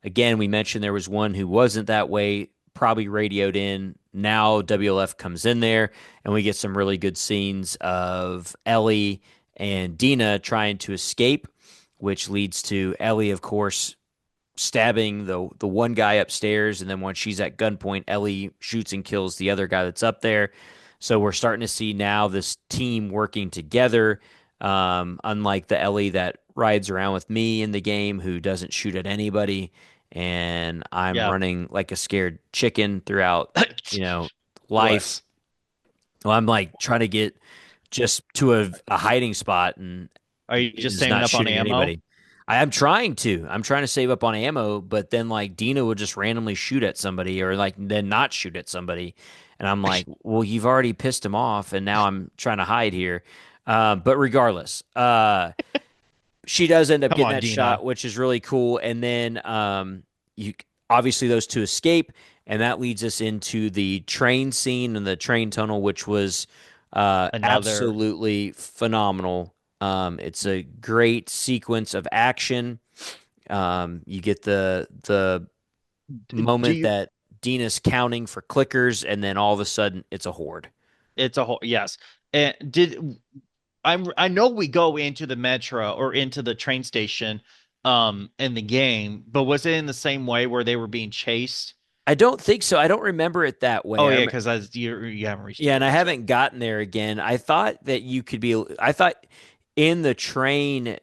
Again, we mentioned there was one who wasn't that way, probably radioed in. Now WLF comes in there, and we get some really good scenes of Ellie and Dina trying to escape, which leads to Ellie, of course, stabbing the one guy upstairs, and then when she's at gunpoint, Ellie shoots and kills the other guy that's up there. So we're starting to see now this team working together. Unlike the Ellie that rides around with me in the game, who doesn't shoot at anybody, and I'm Yeah. running like a scared chicken throughout, you know, life. Bless. Well, I'm like trying to get just to a hiding spot and Are you just is saving not up on shooting at ammo? anybody. I am trying to. I'm trying to save up on ammo, but then like Dina will just randomly shoot at somebody or like then not shoot at somebody. And I'm like, well, you've already pissed him off, and now I'm trying to hide here. But regardless, she does end up Come getting on, that shot, Dina. which is really cool. And then you obviously those two escape, and that leads us into the train scene and the train tunnel, which was Another. absolutely phenomenal. It's a great sequence of action. You get the Do moment you that Dina's counting for clickers, and then all of a sudden it's a horde. It's a whole, yes. And I know we go into the metro or into the train station in the game, but was it in the same way where they were being chased? I don't think so. I don't remember it that way. Oh yeah, because as you haven't reached the Yeah, and I village yet. haven't gotten there again. I thought that you could be. I thought in the train,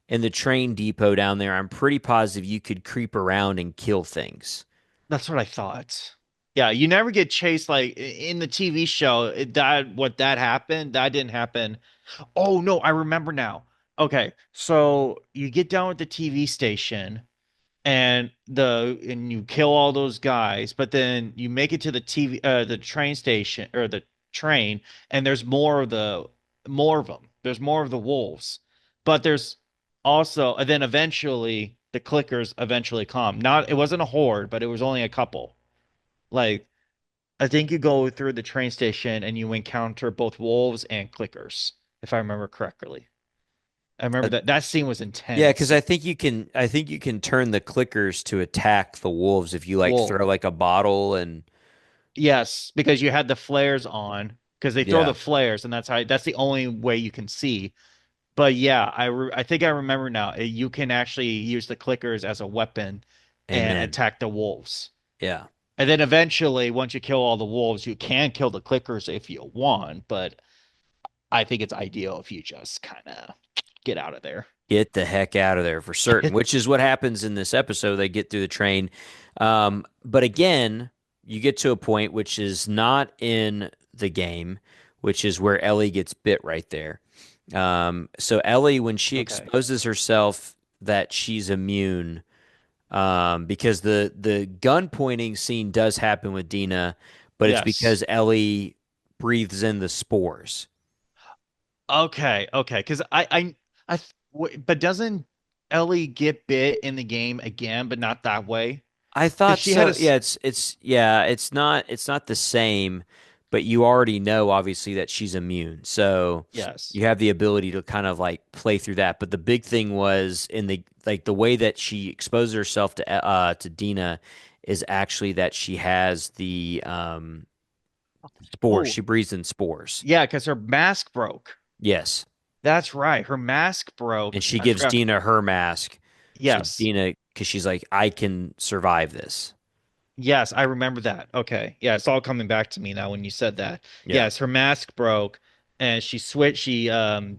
in the train depot down there, I'm pretty positive you could creep around and kill things. That's what I thought. Yeah, you never get chased like in the TV show. That what that happened, that didn't happen. Oh no, I remember now. Okay, so you get down with the TV station and you kill all those guys, but then you make it to the TV the train station or the train, and there's more of them. There's more of the wolves. But there's also, and then eventually the clickers eventually come. Not, it wasn't a horde, but it was only a couple. Like I think you go through the train station and you encounter both wolves and clickers, if I remember correctly. I remember Uh, that scene was yeah, because intense. I think you can. I think you can turn the clickers to attack the wolves if you like throw Wolf. like a bottle and Yes, because you had the flares on because they throw Yeah, the flares and that's the only way you can see. But yeah, I think I remember now. You can actually use the clickers as a weapon and amen. attack the wolves. Yeah. And then eventually, once you kill all the wolves, you can kill the clickers if you want, but I think it's ideal if you just kind of get out of there. Get the heck out of there for certain, which is what happens in this episode. They get through the train. But again, you get to a point which is not in the game, which is where Ellie gets bit right there. So Ellie, when she Okay. exposes herself that she's immune, because the gun pointing scene does happen with Dina, but it's Yes. because Ellie breathes in the spores. Okay. Okay. Because but doesn't Ellie get bit in the game again, but not that way? I Because thought she had so. Yeah, it's not the same, but you already know obviously that she's immune. So yes. you have the ability to kind of like play through that. But the big thing was in the way that she exposed herself to Dina is actually that she has the spores. Oh, She breathes in spores. yeah, because her mask broke. Yes. That's right. Her mask And broke. she I gives forgot. Dina her mask. So Yes. Dina, because she's like, I can survive this. Yes, I remember that. Okay. Yeah, it's all coming back to me now when you said that. Yeah. Yes, her mask broke and she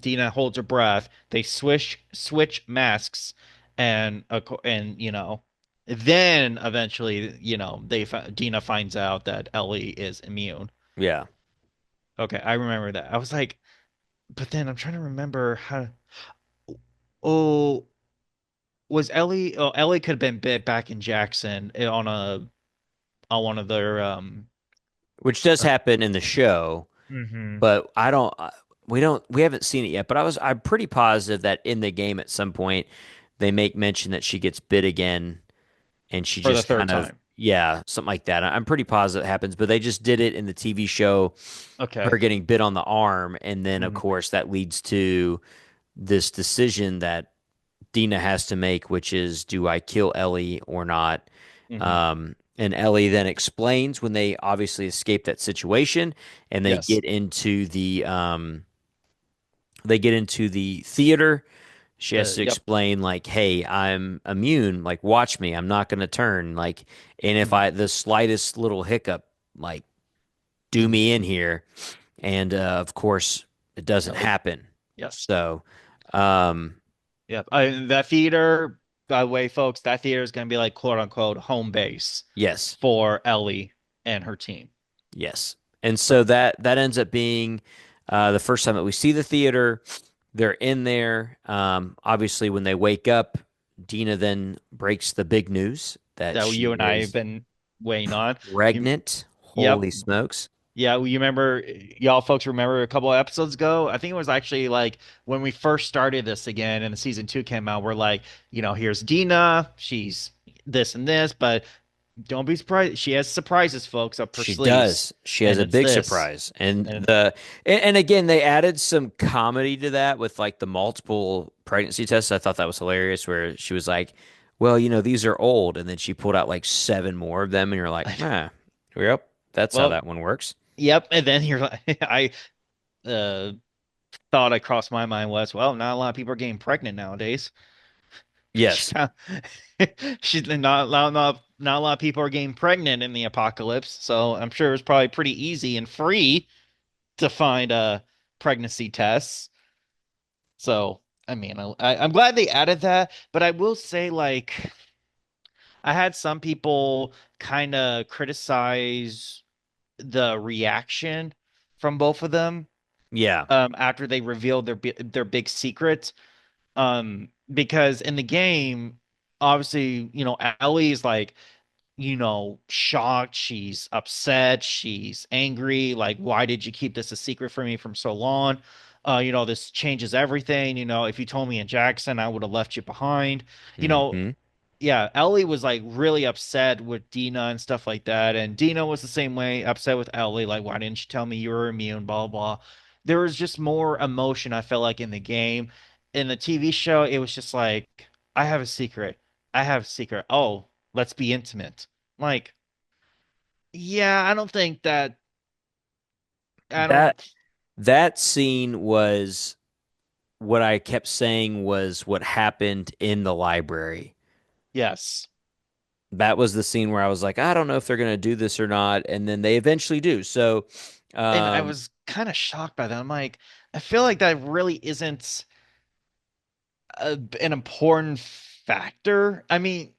Dina holds her breath. They switch masks and then eventually, Dina finds out that Ellie is immune. Yeah. Okay, I remember that. I was like, but then I'm trying to remember how oh was Ellie oh Ellie could have been bit back in Jackson on one of their Which does happen in the show. hmm But we haven't seen it yet. But I'm pretty positive that in the game at some point they make mention that she gets bit again, and she for the just third kind of, time. yeah, something like that. I'm pretty positive it happens, but they just did it in the TV show, Okay. her getting bit on the arm, and then of hmm course that leads to this decision that Dina has to make, which is, do I kill Ellie or not? hmm And Ellie then explains when they obviously escape that situation, and Yes. they get into the theater. She has to Yep. explain like, "Hey, I'm immune. Like, watch me. I'm not going to turn. Like, and if hmm I the slightest little hiccup, like, do hmm me in here." And of course, it doesn't Ellie. happen. Yes. So, um, Yep. That theater, by the way, folks, that theater is going to be like quote unquote home base yes, for Ellie and her team. yes. And so So, that ends up being the first time that we see the theater. They're in there. Obviously, when they wake up, Dina then breaks the big news that that she you and I have is been waiting on. You, pregnant. yep. Holy smokes. Yeah, you remember, y'all folks remember a couple of episodes ago? I think it was actually like when we first started this again and the season two came out, we're like, here's Dina, she's this and this, but don't be surprised. She has surprises, folks, up her She sleeves. does. She has And a it's big this. surprise. And And and again they added some comedy to that with like the multiple pregnancy tests. I thought that was hilarious where she was like, "Well, these are old." And then she pulled out like seven more of them and you're like, "Ah, yep, that's how well, that one works." yep. And then you're like, I uh thought I crossed my mind was, well, not a lot of people are getting pregnant nowadays. She Yes. found she's not a lot of people are getting pregnant in the apocalypse, so I'm sure it's probably pretty easy and free to find pregnancy tests. So I mean, I'm glad they added that, but I will say, like, I had some people kind of criticize the reaction from both of them Yeah. after they revealed their big secret. Because in the game, obviously, Ellie's like, shocked, she's upset, she's angry, like, why did you keep this a secret from me from so long? This changes everything. If you told me in Jackson, I would have left you behind. You know, Hmm. yeah, Ellie was like really upset with Dina and stuff like that. And Dina was the same way, upset with Ellie, like, why didn't you tell me you were immune, blah, blah. There was just more emotion, I felt like, in the game. In the TV show, it was just like, I have a secret. I have a secret. Oh, let's be intimate. Like, Yeah, I don't think that I That don't that scene was what I kept saying was what happened in the library. yes. That was the scene where I was like, I don't know if they're going to do this or not, and then they eventually do. So, And I um, was kind of shocked by that. I'm like, I feel like that really isn't an important factor. I mean,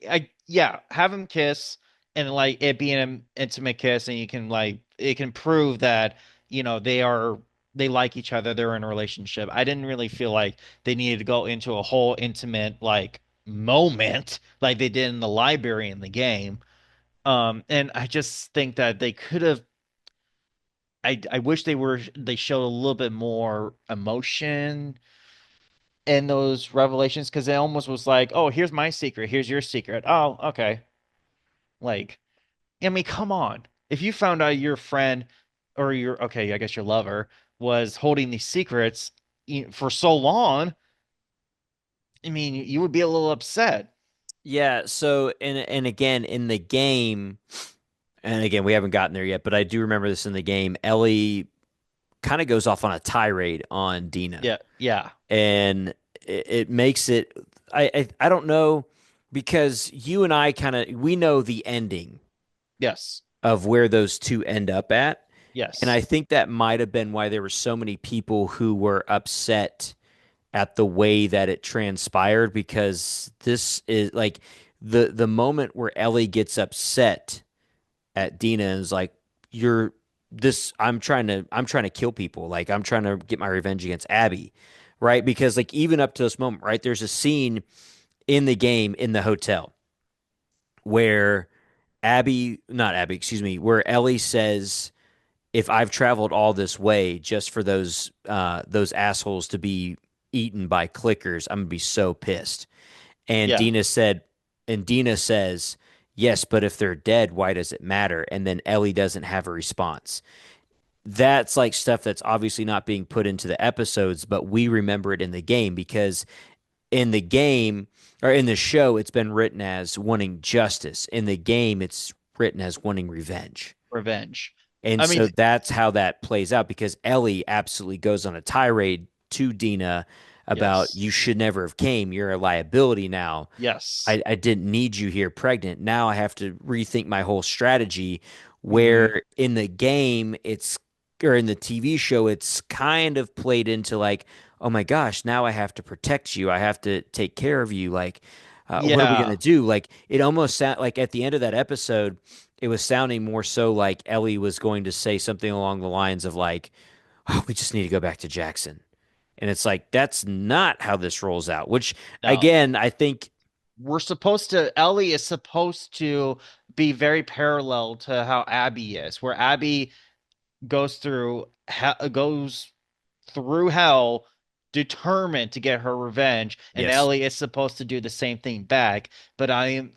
I yeah, have them kiss and like it being an intimate kiss, and you can like it can prove that they like each other, they're in a relationship. I didn't really feel like they needed to go into a whole intimate like moment like they did in the library in the game. And I just think that they could have. I wish they showed a little bit more emotion in those revelations because it almost was like, oh, here's my secret, here's your secret. Oh, okay. Like, I mean, come on. If you found out your friend or your, okay, I guess your lover was holding these secrets for so long, I mean, you would be a little upset. yeah. So, and again in the game, and again we haven't gotten there yet, but I do remember this in the game. Ellie kind of goes off on a tirade on Dina, Yeah, yeah, and it makes it. I don't know because you and I kind of we know the ending yes, of where those two end up at. And yes, I think that might have been why there were so many people who were upset at the way that it transpired because this is like the moment where Ellie gets upset at Dina and is like, "You're this. I'm trying to kill people. Like I'm trying to get my revenge against Abby." Right? Because like even up to this moment, right? There's a scene in the game in the hotel where not Abby, excuse me, where Ellie says, if I've traveled all this way just for those assholes to be eaten by clickers, I'm gonna be so pissed. And yeah. Dina says, yes, but if they're dead, why does it matter? And then Ellie doesn't have a response. That's like stuff that's obviously not being put into the episodes, but we remember it in the game because in the game or in the show, it's been written as wanting justice. In the game, it's written as wanting revenge. Revenge. And I so mean, that's how that plays out because Ellie absolutely goes on a tirade to Dina about yes, you should never have came. You're a liability now. yes. I didn't need you here pregnant. Now I have to rethink my whole strategy. Hmm. Where in the game, it's or in the TV show, it's kind of played into like, oh my gosh, now I have to protect you. I have to take care of you. Like, what are we gonna Yeah. do? Like, it almost sound like at the end of that episode, it was sounding more so like Ellie was going to say something along the lines of like, oh, we just need to go back to Jackson. And it's like, that's not how this rolls out, which No. again, I think, Ellie is supposed to be very parallel to how Abby is, where Abby goes through hell determined to get her revenge, and yes, Ellie is supposed to do the same thing back. But I'm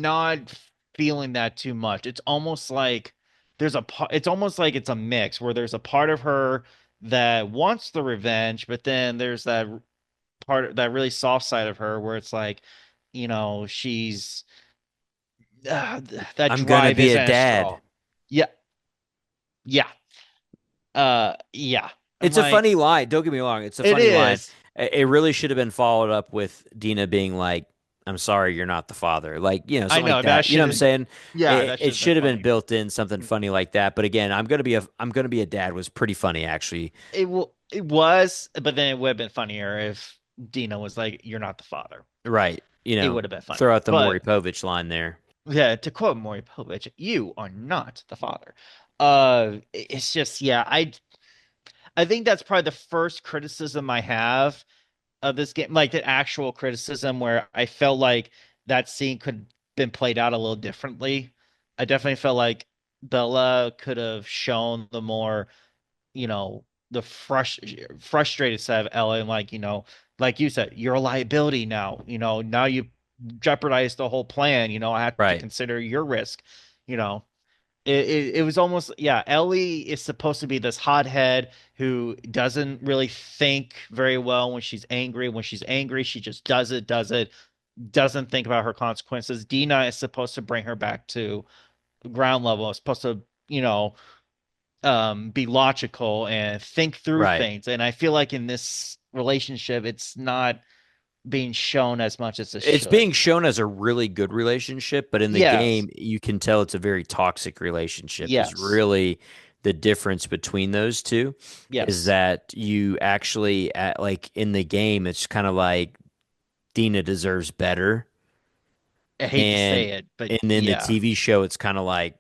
not feeling that too much. It's almost like it's a mix where there's a part of her that wants the revenge, but then there's that really soft side of her where it's like, she's uh, that I'm gonna drive be a isn't as dad. strong. Yeah, yeah, yeah. I'm It's a like, funny line. Don't get me wrong. It's a it funny line. is. It really should have been followed up with Dina being like, I'm sorry, you're not the father. Like, I something like know that that. You know what I'm should, saying? yeah, It, that should it have been should have been funny. built in something funny like that. But again, I'm gonna be a dad was pretty funny actually. It was, but then it would have been funnier if Dina was like, "You're not the father." Right. It would have been Throw funnier. out the Maury But Povich line there. yeah, to quote Maury Povich, "You are not the father." It's just yeah, I think that's probably the first criticism I have of this game, like the actual criticism where I felt like that scene could have been played out a little differently. I definitely felt like Bella could have shown the more, the frustrated side of Ella, and like, like you said, you're a liability now. Now you jeopardize the whole plan. I have to Right. consider your risk. You know, it was almost, yeah, Ellie is supposed to be this hothead who doesn't really think very well when she's angry. When she's angry, she just does it, doesn't think about her consequences. Dina is supposed to bring her back to ground level. It's supposed to, you know, be logical and think through Right. things. And I feel like in this relationship, it's not being shown as much as it It's being should. shown as a really good relationship, but in the Yes. game, you can tell it's a very toxic relationship, is Yes. really the difference between those two. Is Yes. that you actually, like in the game, it's kind of like Dina deserves better. I hate to And say it, but and in the yeah, TV show, it's kind of like,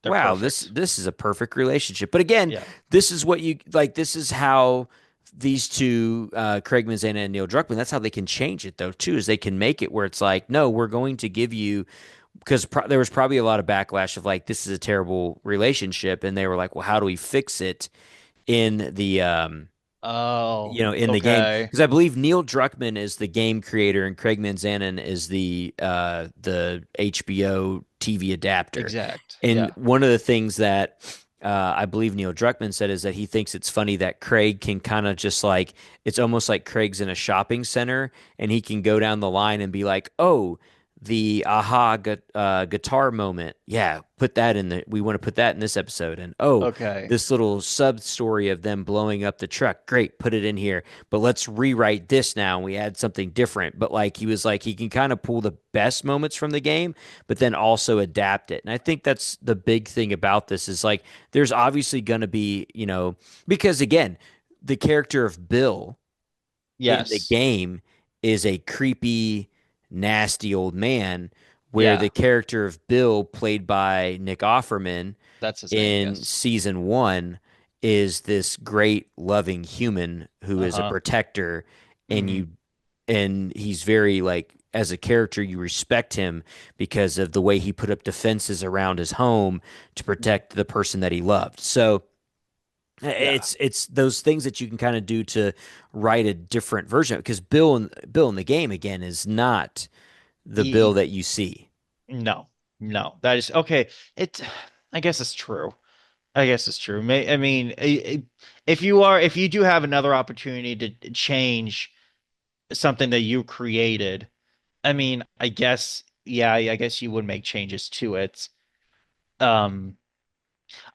they're wow, this perfect. this is a perfect relationship. But again, Yeah. this is what you like. This is how these two, Craig Mazin and Neil Druckmann, that's how they can change it though too. Is they can make it where it's like, no, we're going to give you, because there was probably a lot of backlash of like, this is a terrible relationship, and they were like, well, how do we fix it in the Oh, in the game, okay. because I believe Neil Druckmann is the game creator and Craig Manzanin is the HBO TV adapter. Exact. And Yeah. one of the things that I believe Neil Druckmann said is that he thinks it's funny that Craig can kind of just like, it's almost like Craig's in a shopping center and he can go down the line and be like, oh, the guitar moment. Yeah, put that in we want to put that in this episode. And oh, Okay. this little sub story of them blowing up the truck. Great, put it in here. But let's rewrite this now and we add something different. But like he was like, he can kind of pull the best moments from the game, but then also adapt it. And I think that's the big thing about this is like, there's obviously going to be, because again, the character of Bill in the Yes. game is a creepy, nasty old man, where the Yeah. character of Bill, played by Nick Offerman That's his name. in Yes. season one, is this great, loving human who is a Uh-huh. protector, and Hmm. you and he's very like, as a character you respect him because of the way he put up defenses around his home to protect the person that he loved. So Yeah. it's those things that you can kind of do to write a different version, because Bill in the game again is not the Bill E that you see. No. No. That is okay. It I guess it's true. I guess it's true. I mean, if you do have another opportunity to change something that you created, I mean, I guess, yeah, I guess you would make changes to it. Um,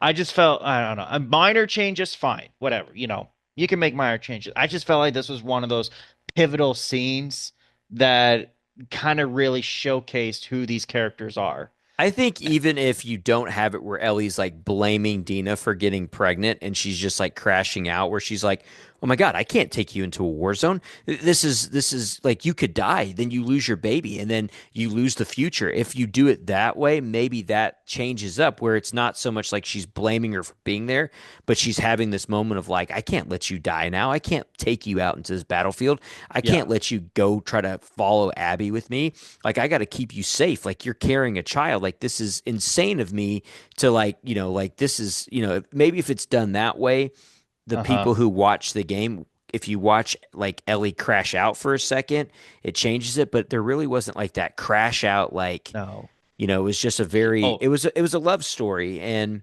I just felt, I don't know, a minor change is fine, whatever, you can make minor changes. I just felt like this was one of those pivotal scenes that kind of really showcased who these characters are. I think even if you don't have it where Ellie's like blaming Dina for getting pregnant and she's just like crashing out, where she's like, "Oh my God, I can't take you into a war zone. This is like, you could die, then you lose your baby, and then you lose the future." If you do it that way, maybe that changes up where it's not so much like she's blaming her for being there, but she's having this moment of like, "I can't let you die now. I can't take you out into this battlefield. I Yeah. can't let you go try to follow Abby with me. Like, I got to keep you safe. Like, you're carrying a child. Like, this is insane of me to like, like, this is, maybe if it's done that way, the Uh-huh. people who watch the game, if you watch like Ellie crash out for a second, it changes it. But there really wasn't like that crash out. Like, No. it was just a very, Oh, it was a love story. And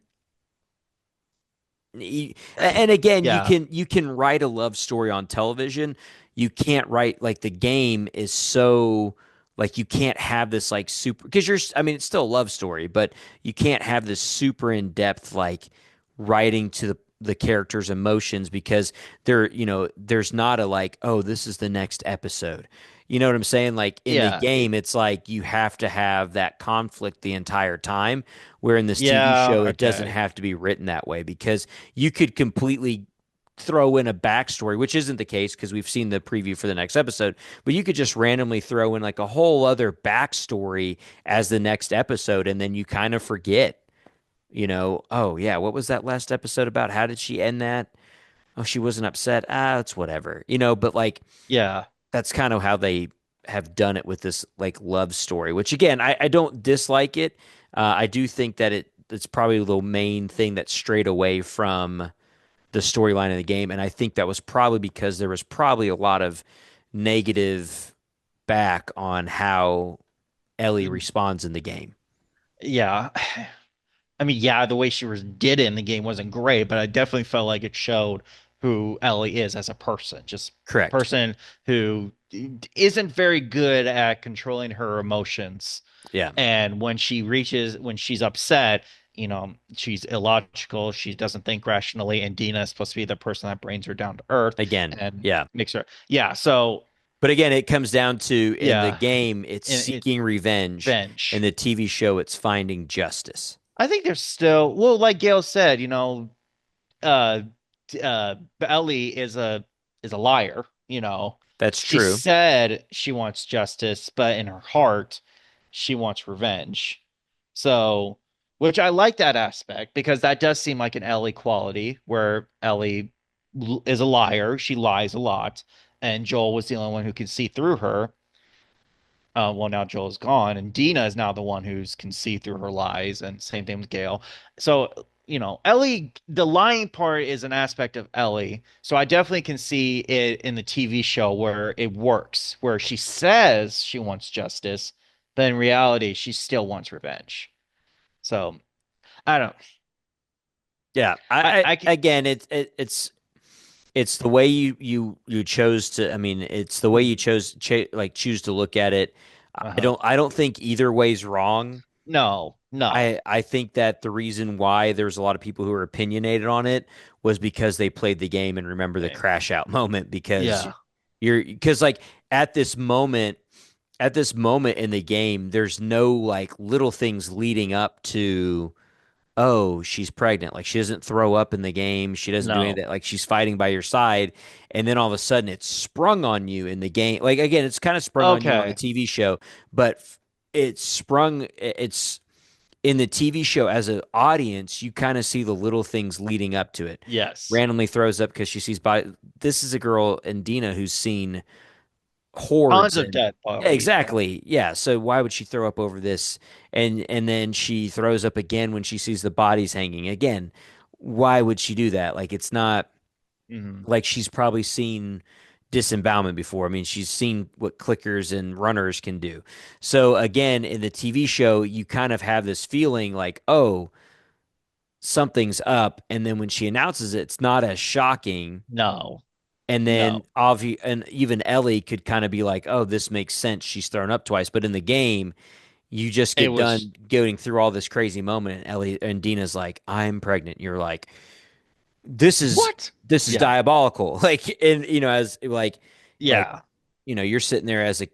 again, yeah. you can write a love story on television. You can't write, like, the game is so, like, you can't have this like super, because I mean, it's still a love story, but you can't have this super in depth like writing to the characters' emotions, because there's not a like, oh, this is the next episode. You know what I'm saying? Like in the Yeah. game, it's like you have to have that conflict the entire time. Where in this TV show, Yeah, it doesn't okay. have to be written that way, because you could completely throw in a backstory, which isn't the case because we've seen the preview for the next episode, but you could just randomly throw in like a whole other backstory as the next episode, and then you kind of forget, oh yeah, what was that last episode about? How did she end that? Oh, she wasn't upset. Ah, it's whatever, but like, Yeah. that's kind of how they have done it with this like love story, which again, I don't dislike it. I do think that it's probably the main thing that strayed away from the storyline of the game. And I think that was probably because there was probably a lot of negative back on how Ellie responds in the game. Yeah. I mean, yeah, the way she was did it in the game wasn't great, but I definitely felt like it showed. who Ellie is as a person, just a Correct. person who isn't very good at controlling her emotions. Yeah. And when she's upset, she's illogical. She doesn't think rationally. And Dina is supposed to be the person that brings her down to earth Again, and yeah. makes her, yeah. So, But again, it comes down to in the yeah, game, it's and it's seeking revenge. In revenge. the TV show, it's finding justice. I think there's still, well, like Gail said, uh Ellie is a liar, That's She true. said she wants justice, but in her heart she wants revenge. So, which I like that aspect because that does seem like an Ellie quality where Ellie is a liar, she lies a lot, and Joel was the only one who could see through her. Well, now Joel's gone, and Dina is now the one who's can see through her lies, and same thing with Gail. So, Ellie, the lying part is an aspect of Ellie. So I definitely can see it in the TV show where it works, where she says she wants justice, but in reality, she still wants revenge. So I don't. Yeah. I can. Again, it's the way you chose to. I mean, it's the way you Mhm. chose like choose to look at it. Uh-huh. I don't think either way's wrong. No, no. I think that the reason why there's a lot of people who are opinionated on it was because they played the game and remember the Okay. crash out moment because Yeah. because like at this moment at this moment in the game there's no like little things leading up to, oh, she's pregnant. Like she doesn't throw up in the game. She doesn't do any of No. that. Like she's fighting by your side. And then all of a sudden it's sprung on you in the game. Like again, it's kind of sprung on you on the Okay. TV show, but it's in the TV show as an audience, you kind of see the little things leading up to it. Yes. Randomly throws up because she sees by this is a girl in Dina who's seen hordes Tons of and dead yeah, bodies. Yeah. exactly. Yeah. So why would she throw up over this? And then she throws up again when she sees the bodies hanging. Again, why would she do that? Like it's not Mhm. like she's probably seen disembowelment before. I mean, she's seen what clickers and runners can do. So again, in the TV show, you kind of have this feeling like, oh, something's up. And then when she announces it, it's not as shocking. No. And then No. and even Ellie could kind of be like, "Oh, this makes sense. She's thrown up twice." But in the game, you just It get was done going through all this crazy moment, and Ellie and Dina's like, "I'm pregnant." You're like, "This is what? this is Yeah. diabolical." Like, and as like Yeah. you're sitting there as a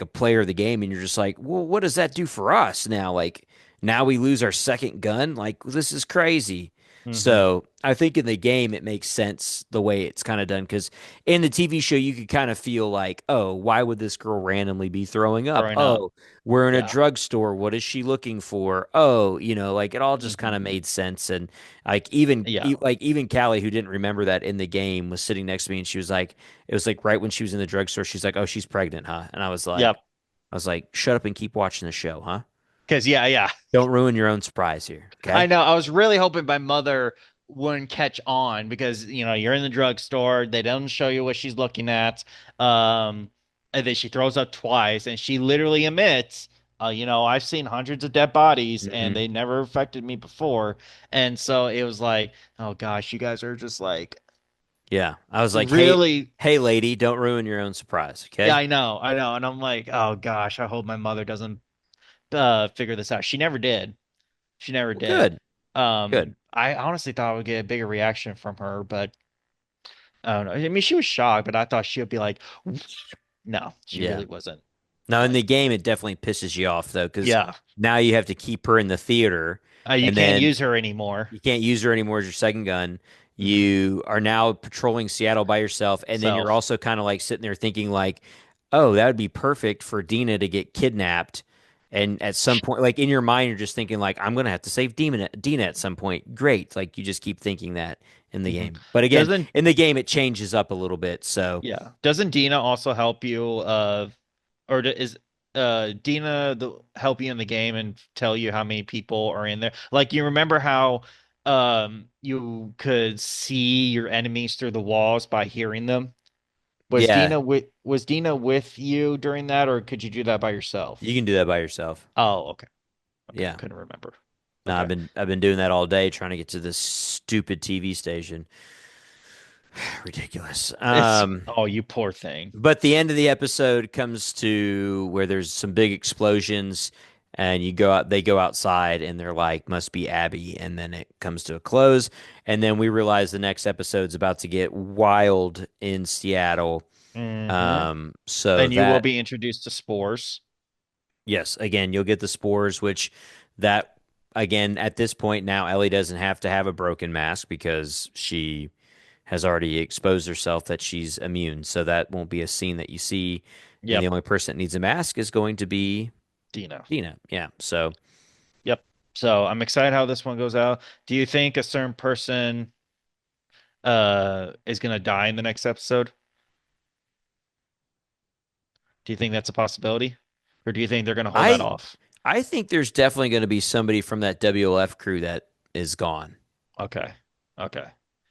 player of the game, and you're just like, "Well, what does that do for us now?" Like, now we lose our second gun. Like, this is crazy. Hmm. So I think in the game it makes sense the way it's kind of done because in the TV show you could kind of feel like, oh, why would this girl randomly be throwing up? Growing up. Oh, we're in a Yeah. drugstore. What is she looking for? Oh, like it all just kind of Hmm. made sense. And like even Yeah. like even Callie, who didn't remember that in the game, was sitting next to me and she was like, it was like right when she was in the drugstore, she's like, oh, she's pregnant, huh? And Yep. I was like, shut up and keep watching the show, huh? Because yeah, yeah. Don't ruin your own surprise here, I okay? know. I was really hoping my mother wouldn't catch on because you're in the drugstore. They don't show you what she's looking at. Um, and then she throws up twice, and she literally admits, I've seen hundreds of dead bodies, and Hmm. they never affected me before. And so it was like, oh gosh, you guys are just like Yeah. I was like, really. hey, lady, don't ruin your own surprise, Yeah, okay? I know, and I'm like, oh gosh, I hope my mother doesn't figure this out. She never did. She never Well, did. good, good. I honestly thought I would get a bigger reaction from her, but I don't know. I mean, she was shocked, but I thought she would be like, no, she Yeah. really wasn't. Now in Like, the game, it definitely pisses you off though, because yeah, now you have to keep her in the theater, you and can't then use her anymore. you can't use her anymore as your second gun. Hmm. You are now patrolling Seattle by yourself, and then you're Self. also kind of like sitting there thinking like, oh, that would be perfect for Dina to get kidnapped. And at some point, like in your mind, you're just thinking like, I'm gonna have to save Dina at some point. Great, like you just keep thinking that in the Hmm. game. But again, Doesn't in the game, it changes up a little bit. So Yeah. Doesn't Dina also help you or is Dina help you in the game and tell you how many people are in there? Like you remember how you could see your enemies through the walls by hearing them? yeah, Was Dina with you during that or could you do that by you yourself? can do that by yourself. Oh, okay. Okay, Yeah. couldn't remember. No, Okay. I've been doing that all day trying to get to this stupid TV station. Ridiculous. It's oh, you poor thing. But the end of the episode comes to where there's some big explosions, and you go out. They go outside, and they're like, "Must be Abby." And then it comes to a close, and then we realize the next episode's about to get wild in Seattle. Hmm. So And you will that be introduced to spores. yes, again, you'll get the spores, which that again at this point now Ellie doesn't have to have a broken mask because she has already exposed herself that she's immune. So that won't be a scene that you see. And the Yep, only person that needs a mask is going to be Dina. Dina. Yeah. So Yep. So I'm excited how this one goes out. Do you think a certain person is gonna die in the next episode? Do you think that's a possibility? Or do you think they're gonna hold that I off? I think there's definitely going to be somebody from that WLF crew that is gone. Okay. Okay.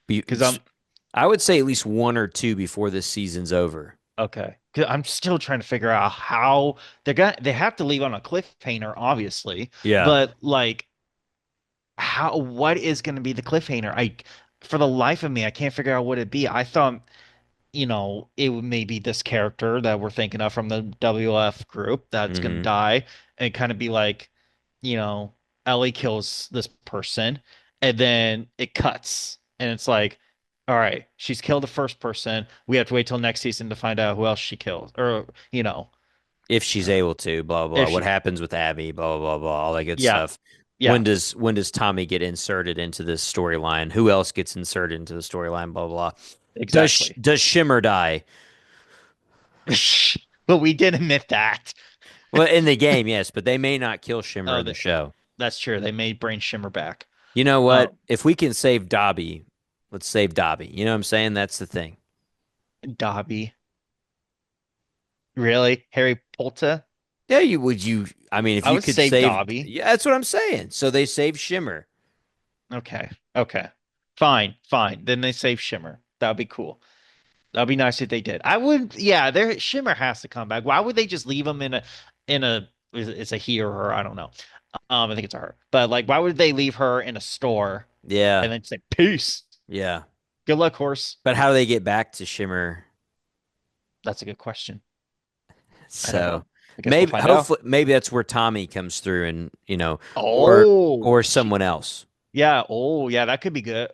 Be, Because I'm I would say at least one or two before this season's over. okay. 'Cause I'm still trying to figure out how they have to leave on a cliffhanger, obviously, Yeah. but like how what is gonna be the cliffhanger? For the life of me, I can't figure out what it'd be. I thought it would maybe this character that we're thinking of from the WF group that's gonna Hmm. die and kind of be like, you know, Ellie kills this person and then it cuts and it's like, all right, she's killed the first person. We have to wait till next season to find out who else she kills, or If she's able to, blah blah. if What she, happens with Abby, blah blah blah, all that good yeah, stuff. yeah, When does Tommy get inserted into this storyline? Who else gets inserted into the storyline? Blah blah. exactly. Does Shimmer die? But we did admit that. Well, in the game, yes, but they may not kill Shimmer Oh, in the show. that's true. They made Brain Shimmer back. You know what? Um, If we can save Dobby, let's save Dobby. You know what I'm saying? That's the thing. Dobby. Really? Harry Potter? Yeah, you would you. I mean, if I you would could save save, Dobby. yeah, that's what I'm saying. So they save Shimmer. Okay. Okay. Fine. Fine. Then they save Shimmer. That would be cool. That'd be nice if they did. I would, yeah, their Shimmer has to come back. Why would they just leave him in a it's a he or her, I don't know. I think it's a her. But like why would they leave her in a store Yeah, and then say peace? yeah. Good luck, horse. But how do they get back to Shimmer? That's a good question. I don't So know. I guess we'll maybe, find out. hopefully, maybe that's where Tommy comes through, and Oh, or someone else. yeah. Oh, yeah, that could be good.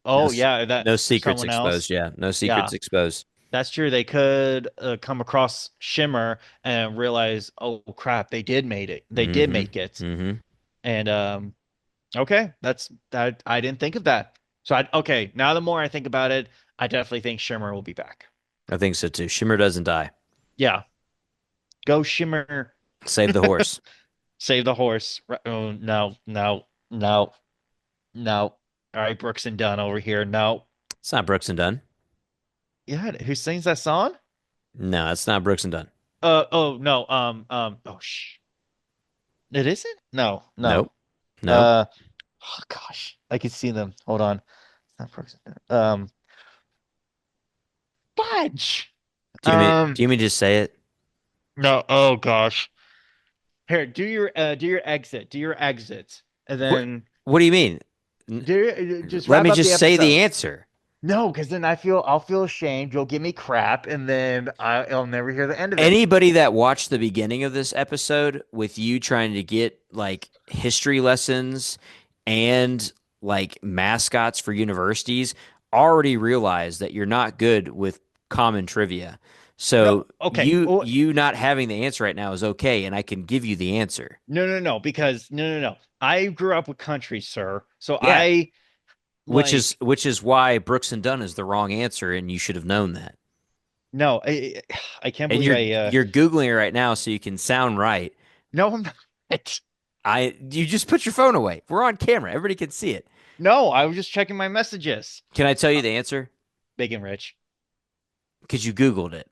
No, Oh, yeah, that no secrets someone exposed. else. Yeah, no secrets Yeah. exposed. That's true. They could come across Shimmer and realize, oh crap, they did made it. They did Mm-hmm. make it. Mm-hmm. And okay, that's that. I didn't think of that. So okay, now the more I think about it, I definitely think Shimmer will be back. I think so too. Shimmer doesn't die. Yeah, go Shimmer, Save the horse. save the horse. Oh no, no, no, no. All right, Brooks and Dunn over here. No. It's not Brooks and Dunn. Yeah, who sings that song? No, it's not Brooks and Dunn. Oh no. Oh it isn't? No, no. Nope. Nope. Uh, oh gosh, I can see them. Hold on. It's not Brooks. Fudge. Do you mean just say it? No. Oh gosh. Here, do your exit. Do your exit, and What then What do you mean? N- just Let wrap me up the just say the episode. answer. No, because then I'll feel ashamed. You'll give me crap, and then I'll never hear the end of it. Anybody that watched the beginning of this episode with you trying to get like history lessons and like mascots for universities already realized that you're not good with common trivia. No, So okay. Oh, you not having the answer right now is okay, and I can give you the answer. no, no, no. Because no. I grew up with country, sir. So Yeah, I like which is why Brooks and Dunn is the wrong answer, and you should have known that. no. I can't And believe I you're googling it right now so you can sound right. no, I'm not. You just put your phone away. We're on camera. Everybody can see it. No, I was just checking my messages. Can I tell you Uh, the answer? Big and rich. Because you googled it.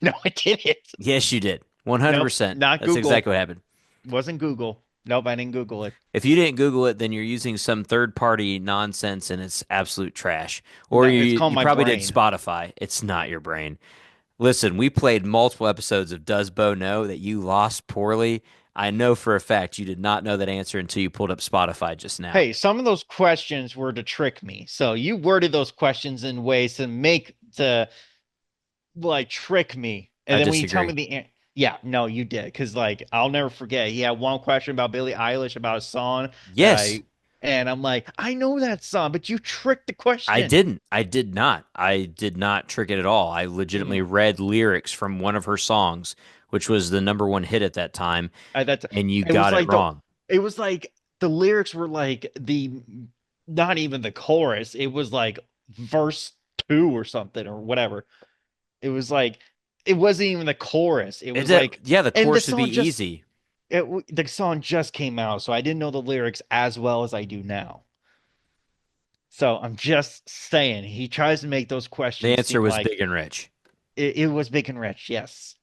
No, I didn't. Yes, you did. Nope, 100%. not That's Google. exactly what happened. Wasn't Google. Nope, I didn't Google it. If you didn't Google it, then you're using some third party nonsense and it's absolute trash. Or No, it's called you my probably did brain. Spotify. It's not your brain. Listen, we played multiple episodes of Does Bo Know that you lost poorly. I know for a fact you did not know that answer until you pulled up Spotify just now. Hey, some of those questions were to trick me. So you worded those questions in ways to like trick me. And I then when you tell me disagree. yeah, no, you did. Because like I'll never forget. He had one question about Billie Eilish about a song that Yes, and I'm like, I know that song, but you tricked the I question. didn't. I did not. I did not trick it at all. I legitimately Mm, read lyrics from one of her songs, which was the number one hit at that time, that's and you it was got it like the wrong. it was like the lyrics were like the not even the chorus. It was like verse two or something or whatever. It was like it wasn't even the chorus. It was like, Yeah, the and chorus would be easy. the song just came out, so I didn't know the lyrics as well as I do now. So I'm just saying, he tries to make those The questions answer seem was like Big and Rich. it was Big and Rich. Yes,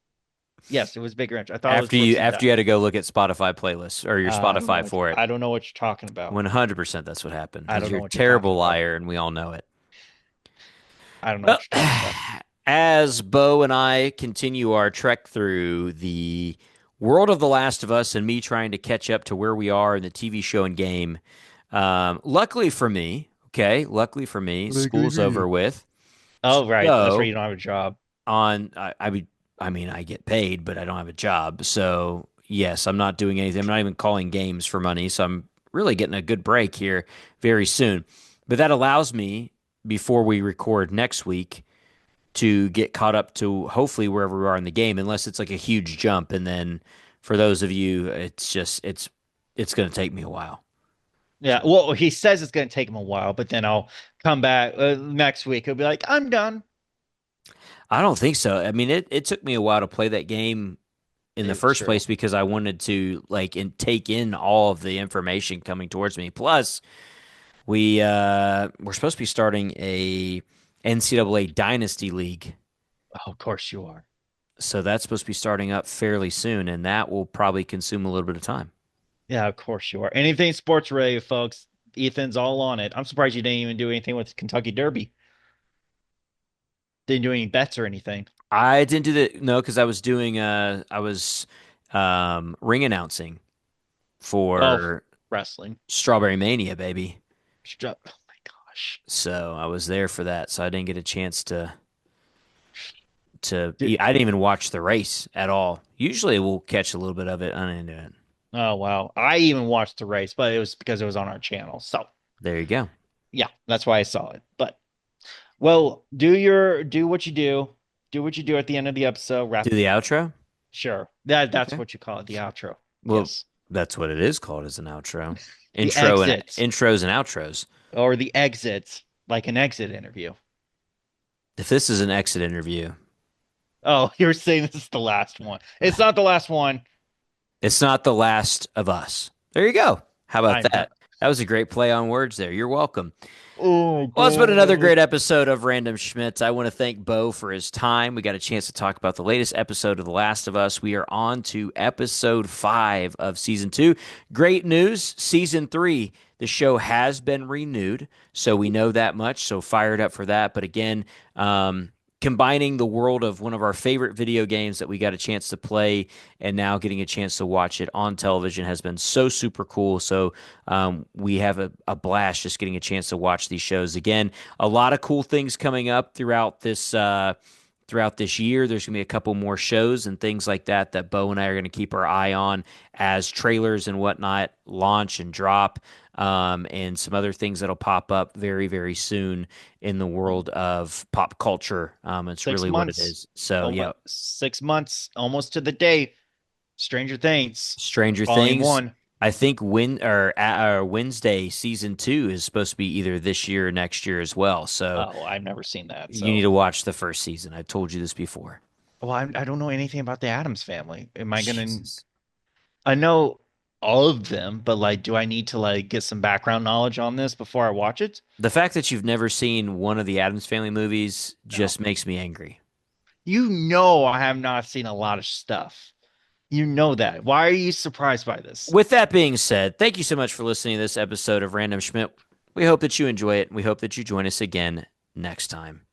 yes, it was Big and Rich. I thought it was After you Rosita. had to go look at Spotify playlists or your I don't know Spotify for it. I don't know what you're talking about. 100% that's what happened I because don't you're know a what you're talking terrible about. liar and we all know it. I don't know Well, what you're talking about. as Bo and I continue our trek through the world of The Last of Us and me trying to catch up to where we are in the TV show and game, luckily for me, okay, luckily for me, Luckily school's for over you. with. Oh, right. That's right. So You don't have a job. I mean, I get paid, but I don't have a job. So yes, I'm not doing anything. I'm not even calling games for money. So I'm really getting a good break here very soon. But that allows me, before we record next week, to get caught up to hopefully wherever we are in the game, unless it's like a huge jump. And then for those of you, it's going to take me a while. Yeah. Well, he says it's going to take him a while, but then I'll come back next week. He'll be like, I'm done. I don't think so. I mean, it took me a while to play that game in the It's first true. place because I wanted to take in all of the information coming towards me. Plus, we're supposed to be starting a NCAA Dynasty League. Oh, of course you are. So that's supposed to be starting up fairly soon, and that will probably consume a little bit of time. Yeah, of course you are. Anything sports related, folks. Ethan's all on it. I'm surprised you didn't even do anything with Kentucky Derby. Didn't do any bets or anything. I didn't do the no because I was ring announcing Oh, for wrestling. Strawberry Mania, baby. Oh my gosh. So I was there for that. So I didn't get a chance Dude. I didn't even watch the race at all. Usually we'll catch a little bit of it. I didn't do it. Oh wow. I even watched the race, but it was because it was on our channel. So There you go. yeah, that's why I saw it. But well, do what you do. Do what you do at the end of the episode. Do Wrap. the outro. Sure. That's Okay. what you call it, the outro. Well, Yes. that's what it is called as an outro. The exits Intros and outros. or the exits, like an exit interview. If this is an exit interview, Oh, you're saying this is the last one. It's not the last one. it's not the last of us. There you go. How about I'm done. that? That was a great play on words there. You're welcome. Oh Well, it's been another God. great episode of Random Schmitz. I want to thank Bo for his time. We got a chance to talk about the latest episode of The Last of Us. We are on to episode 5 of season 2. Great news. Season 3, the show has been renewed. So we know that much. So fired up for that. But again, combining the world of one of our favorite video games that we got a chance to play and now getting a chance to watch it on television has been so super cool. So we have a blast just getting a chance to watch these shows again. A lot of cool things coming up throughout this year. There's going to be a couple more shows and things like that that Bo and I are going to keep our eye on as trailers and whatnot launch and drop, and some other things that'll pop up very, very soon in the world of pop culture. It's Six really what it months. is. So, Oh my, yeah, 6 months, almost to the day. Stranger Things, Stranger Volume Things. One. I think Wednesday season 2 is supposed to be either this year or next year as well. So Oh, I've never seen that. you need So, to watch the first season. I told you this before. well, I don't know anything about the Addams family. Am I gonna? Jesus. I know all of them, but like, do I need to like get some background knowledge on this before I watch it? The fact that you've never seen one of the Addams Family movies No. just makes me angry. You know, I have not seen a lot of stuff. You know that. Why are you surprised by this? With that being said, thank you so much for listening to this episode of Random Schmidt. We hope that you enjoy it. We hope that you join us again next time.